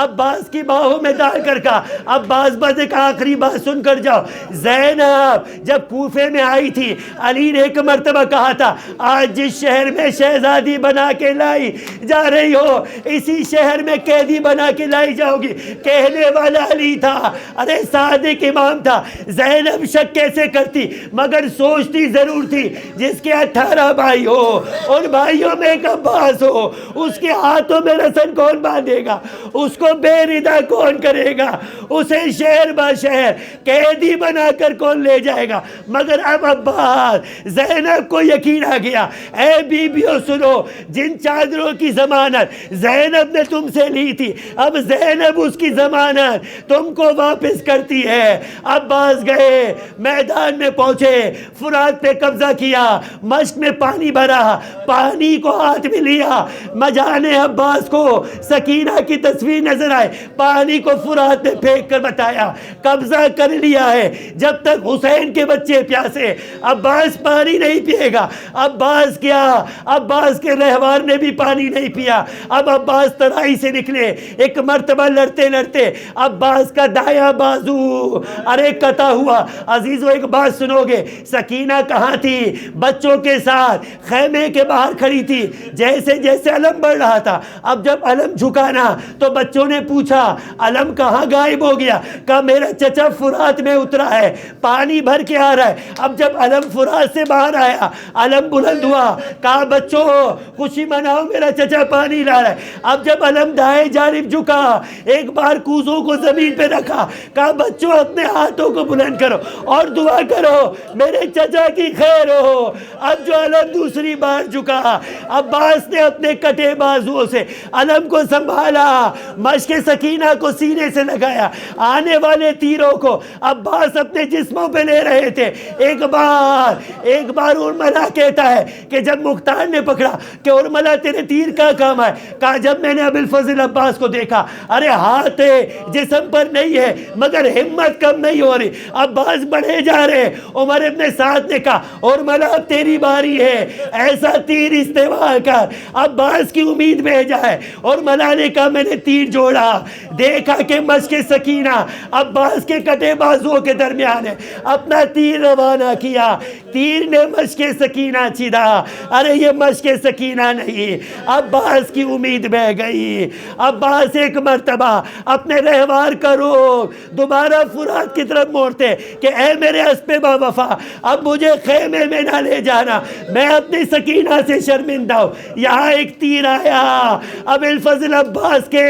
عباس کی باہوں میں ڈال کر کہا عباس بس ایک آخری بات سن کر جاؤ، زینب جب کوفے میں آئی تھی علی نے ایک مرتبہ کہا تھا آج جس شہر میں شہزادی بنا کے لائی جا رہی ہو اسی شہر میں قیدی بنا کے لائی جاؤ گی۔ کہنے والا علی تھا، ارے صادق امام تھا، زینب شک کیسے کرتی، مگر سوچتی ضرور تھی جس کے 18 بھائی ہو، ان بھائیوں میں ایک عباس ہو، اس کے ہاتھوں میں رسن کون باندھے گا، اس کو بے ردا کون کرے گا، اسے شہر با شہر قیدی بنا کر کون لے جائے گا۔ مگر اب عباس زینب کو یقین آ گیا، اے بیویوں سنو، جن چادروں کی ضمانت زینب نے تم سے لی تھی اب زینب اس کی ضمانت تم کو واپس کرتی ہے۔ عباس گئے، میدان میں پہنچے، فرات پہ قبضہ کیا، مشک میں پانی بھرا، پانی کو ہاتھ میں لیا، مجانے عباس کو سکینہ کی تصویر نظر آئے، پانی کو فرات میں پھینک کر بتایا قبضہ کر لیا ہے، جب تک حسین کے بچے پیاسے عباس پانی نہیں پیے گا۔ عباس کیا، عباس کے رہوار نے بھی پانی نہیں پیا۔ اب عباس ترائی سے نکلے، ایک مرتبہ لڑتے لڑتے عباس کا دایاں بازو ارے قطع ہوا۔ عزیزو ایک بات سنو گے، سکینہ کہاں تھی؟ بچوں کے ساتھ خیمے کے باہر کھڑی تھی۔ جیسے جیسے علم بڑھ رہا تھا، اب جب علم جھکانا تو بچوں نے پوچھا علم کہاں غائب ہو گیا؟ کہا میرا چچا فرات میں اترا ہے، پانی پانی بھر کے آ رہا ہے. اب جب علم فرات سے باہر آیا, علم بلند ہوا, کہا بچوں خوشی مناؤ میرا چچا پانی لا رہا ہے. اب جب علم دائیں جانب جھکا, ایک بار کوزوں کو زمین پہ رکھا, کہا بچوں اپنے ہاتھوں کو بلند کرو اور دعا کرو میرے چچا کی خیر ہو. اب جو علم دوسری بار جھکا, عباس نے اپنے کٹے بازوؤں سے علم کو سنبھالا, مشق سکینہ کو سینے سے لگایا, آنے والے تیروں کو عباس اپنے جسموں پہ لے رہے تھے. ایک بار ارملا کہتا ہے کہ جب مختار نے پکڑا کہ ارملا تیرے تیر کا کام ہے, کہا جب میں نے ابو الفضل عباس کو دیکھا, ارے ہاتھ جسم پر نہیں ہے مگر ہمت کم نہیں ہو رہی, عباس بڑھے جا رہے. عمر ابن سعد نے کہا ارملا اب تیری باری ہے, ایسا تیر استعمال کر, عباس کی امید بھیجا ہے. ارملا نے کہا میں نے تیر جوڑا, دیکھا کہ مشق سکینہ عباس کے کٹے بازوؤں کے درمیان ہے, اپنا تیر روانہ کیا, تیر نے مشق سکینہ چھیدا. ارے یہ مشق سکینہ نہیں, عباس کی امید بہ گئی. عباس ایک مرتبہ اپنے رہوار کا رخ دوبارہ فرات کی طرف موڑتے کہ اے میرے اسپِ با وفا, اب مجھے خیمے میں نہ لے جانا, میں اپنی سکینہ سے شرمندہ ہوں. یہاں ایک تیر آیا, ابو الفضل عباس کے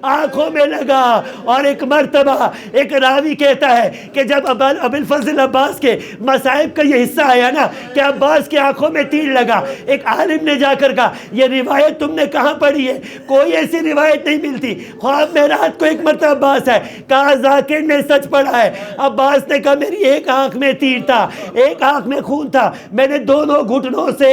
آنکھوں میں لگا, اور ایک مرتبہ ایک راوی کہتا ہے کہ جب ابو الفضل عباس کے مصائب کا یہ حصہ آیا نا کہ عباس کی آنکھوں میں تیر لگا, ایک عالم نے جا کر کہا یہ روایت تم نے کہاں پڑھی ہے؟ کوئی ایسی روایت نہیں ملتی. خواب میں رات کو ایک مرتبہ عباس ہے, کہا ذاکر نے سچ پڑھا ہے. عباس نے کہا میری ایک آنکھ میں تیر تھا, ایک آنکھ میں خون تھا, میں نے دونوں گھٹنوں سے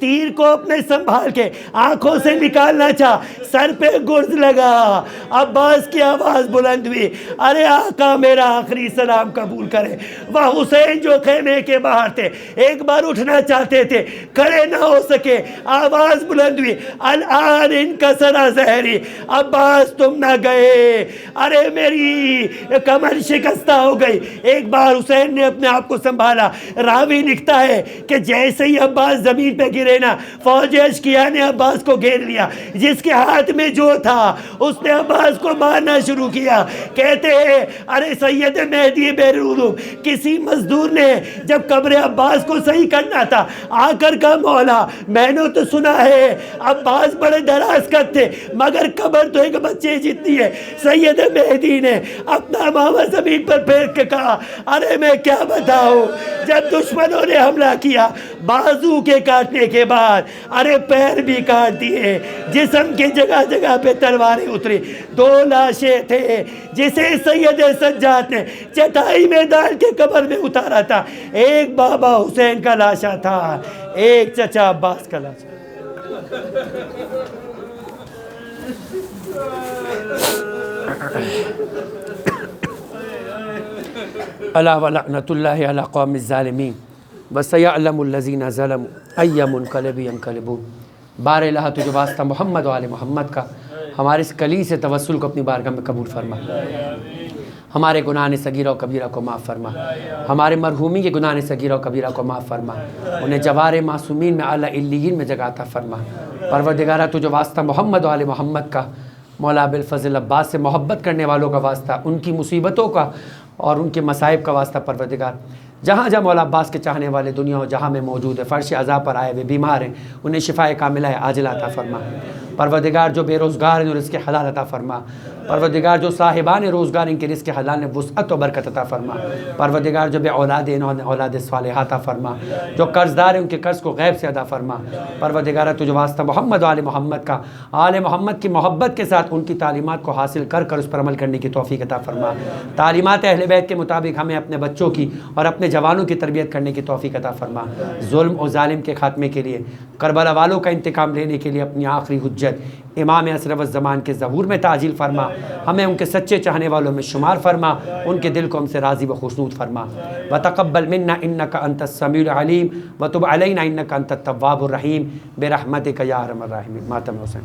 تیر کو اپنے سنبھال کے آنکھوں سے نکالنا چاہا, سر پہ گرز لگا. عباس کی آواز بلند ہوئی, ارے آقا میرا آخری سلام قبول کرے. وہ حسین جو خیمے کے باہر تھے ایک بار اٹھنا چاہتے تھے, کھڑے نہ ہو سکے. آواز بلند ہوئی, الان انکسر ظہری, عباس تم نہ گئے, ارے میری کمر شکستہ ہو گئی. ایک بار حسین نے اپنے آپ کو سنبھالا. راوی لکھتا ہے کہ جیسے ہی عباس زمین پہ گرے نا, فوج اشکیا نے عباس کو گھیر لیا. جس کے ہاتھ میں جو تھا اس نے عباس کو مارنا شروع کیا. کہتے ہیں ارے سید مہدی بیرولوم, کسی مزدور نے جب قبر عباس کو صحیح کرنا تھا آ کر کہا مولا میں نے تو سنا ہے عباس بڑے دراز قد تھے مگر قبر تو ایک بچے جتنی ہے. سید مہدی نے اپنا امامہ زمین پر پھیر کے کہا ارے میں کیا بتاؤں, جب دشمنوں نے حملہ کیا بازو کے کاٹنے کے بعد ارے پیر بھی کاٹ دیے, جسم کی جگہ جگہ پہ تلواریں اتری. 2 لاشیں تھے جسے سید سجاد نے چٹائی میں ڈال کے قبر میں اتارا تھا. ایک بابا حسین کا لاشا تھا, ایک چچا عباس کا لاشا. الا ولعنۃ اللہ علی قوم الظالمین وسیعلم الذین ظلموا ای منقلب ینقلبون. بار الہ تجھے واسطہ محمد و آل محمد کا, ہمارے اس کلی سے توسل کو اپنی بارگاہ میں قبول فرما. ہمارے گناہ صغیرہ و کبیرہ کو معاف فرما, ہمارے مرحومی کے گناہ صغیرہ و کبیرہ کو معاف فرما, انہیں جوار معصومین میں اعلیٰ علیین میں جگہ عطا فرما. پروردگارہ تجھے واسطہ محمد و آل محمد کا, مولا ابو الفضل عباس سے محبت کرنے والوں کا واسطہ, ان کی مصیبتوں کا اور ان کے مصائب کا واسطہ پروردگار, جہاں جہاں مولا عباس کے چاہنے والے دنیا و جہاں میں موجود ہے, فرش عزا پر آئے ہوئے بیمار ہیں, انہیں شفائے کاملہ عاجلہ عطا فرما. پروردگار جو بے روزگار ہیں رزق حلال عطا فرما. پروردگار جو صاحبان روزگار ان کے رزق حلال نے وسعت و برکت عطا فرما. پروردگار جو بے اولاد ہیں انہیں اولاد صالحہ عطا فرما. جو قرض دار ہیں ان کے قرض کو غیب سے ادا فرما. پروردگار تجھے واسطہ محمد و آل محمد کا, آل محمد کی محبت کے ساتھ ان کی تعلیمات کو حاصل کر کر اس پر عمل کرنے کی توفیق عطا فرما. تعلیمات اہل بیت کے مطابق ہمیں اپنے بچوں کی اور اپنے جوانوں کی تربیت کرنے کی توفیق عطا فرما. ظلم و ظالم کے خاتمے کے لیے, کربلا والوں کا انتقام لینے کے لیے اپنی آخری حجت امام اشرف الزمان کے ظہور میں تعجیل فرما. ہمیں ان کے سچے چاہنے والوں میں شمار فرما, ان کے دل کو ہم سے راضی و خوشنود فرما. وتقبل منا انک انت السمیع العلیم وتب علینا انک انت التواب الرحیم برحمتک یا ارحم الراحمین. ماتم حسین.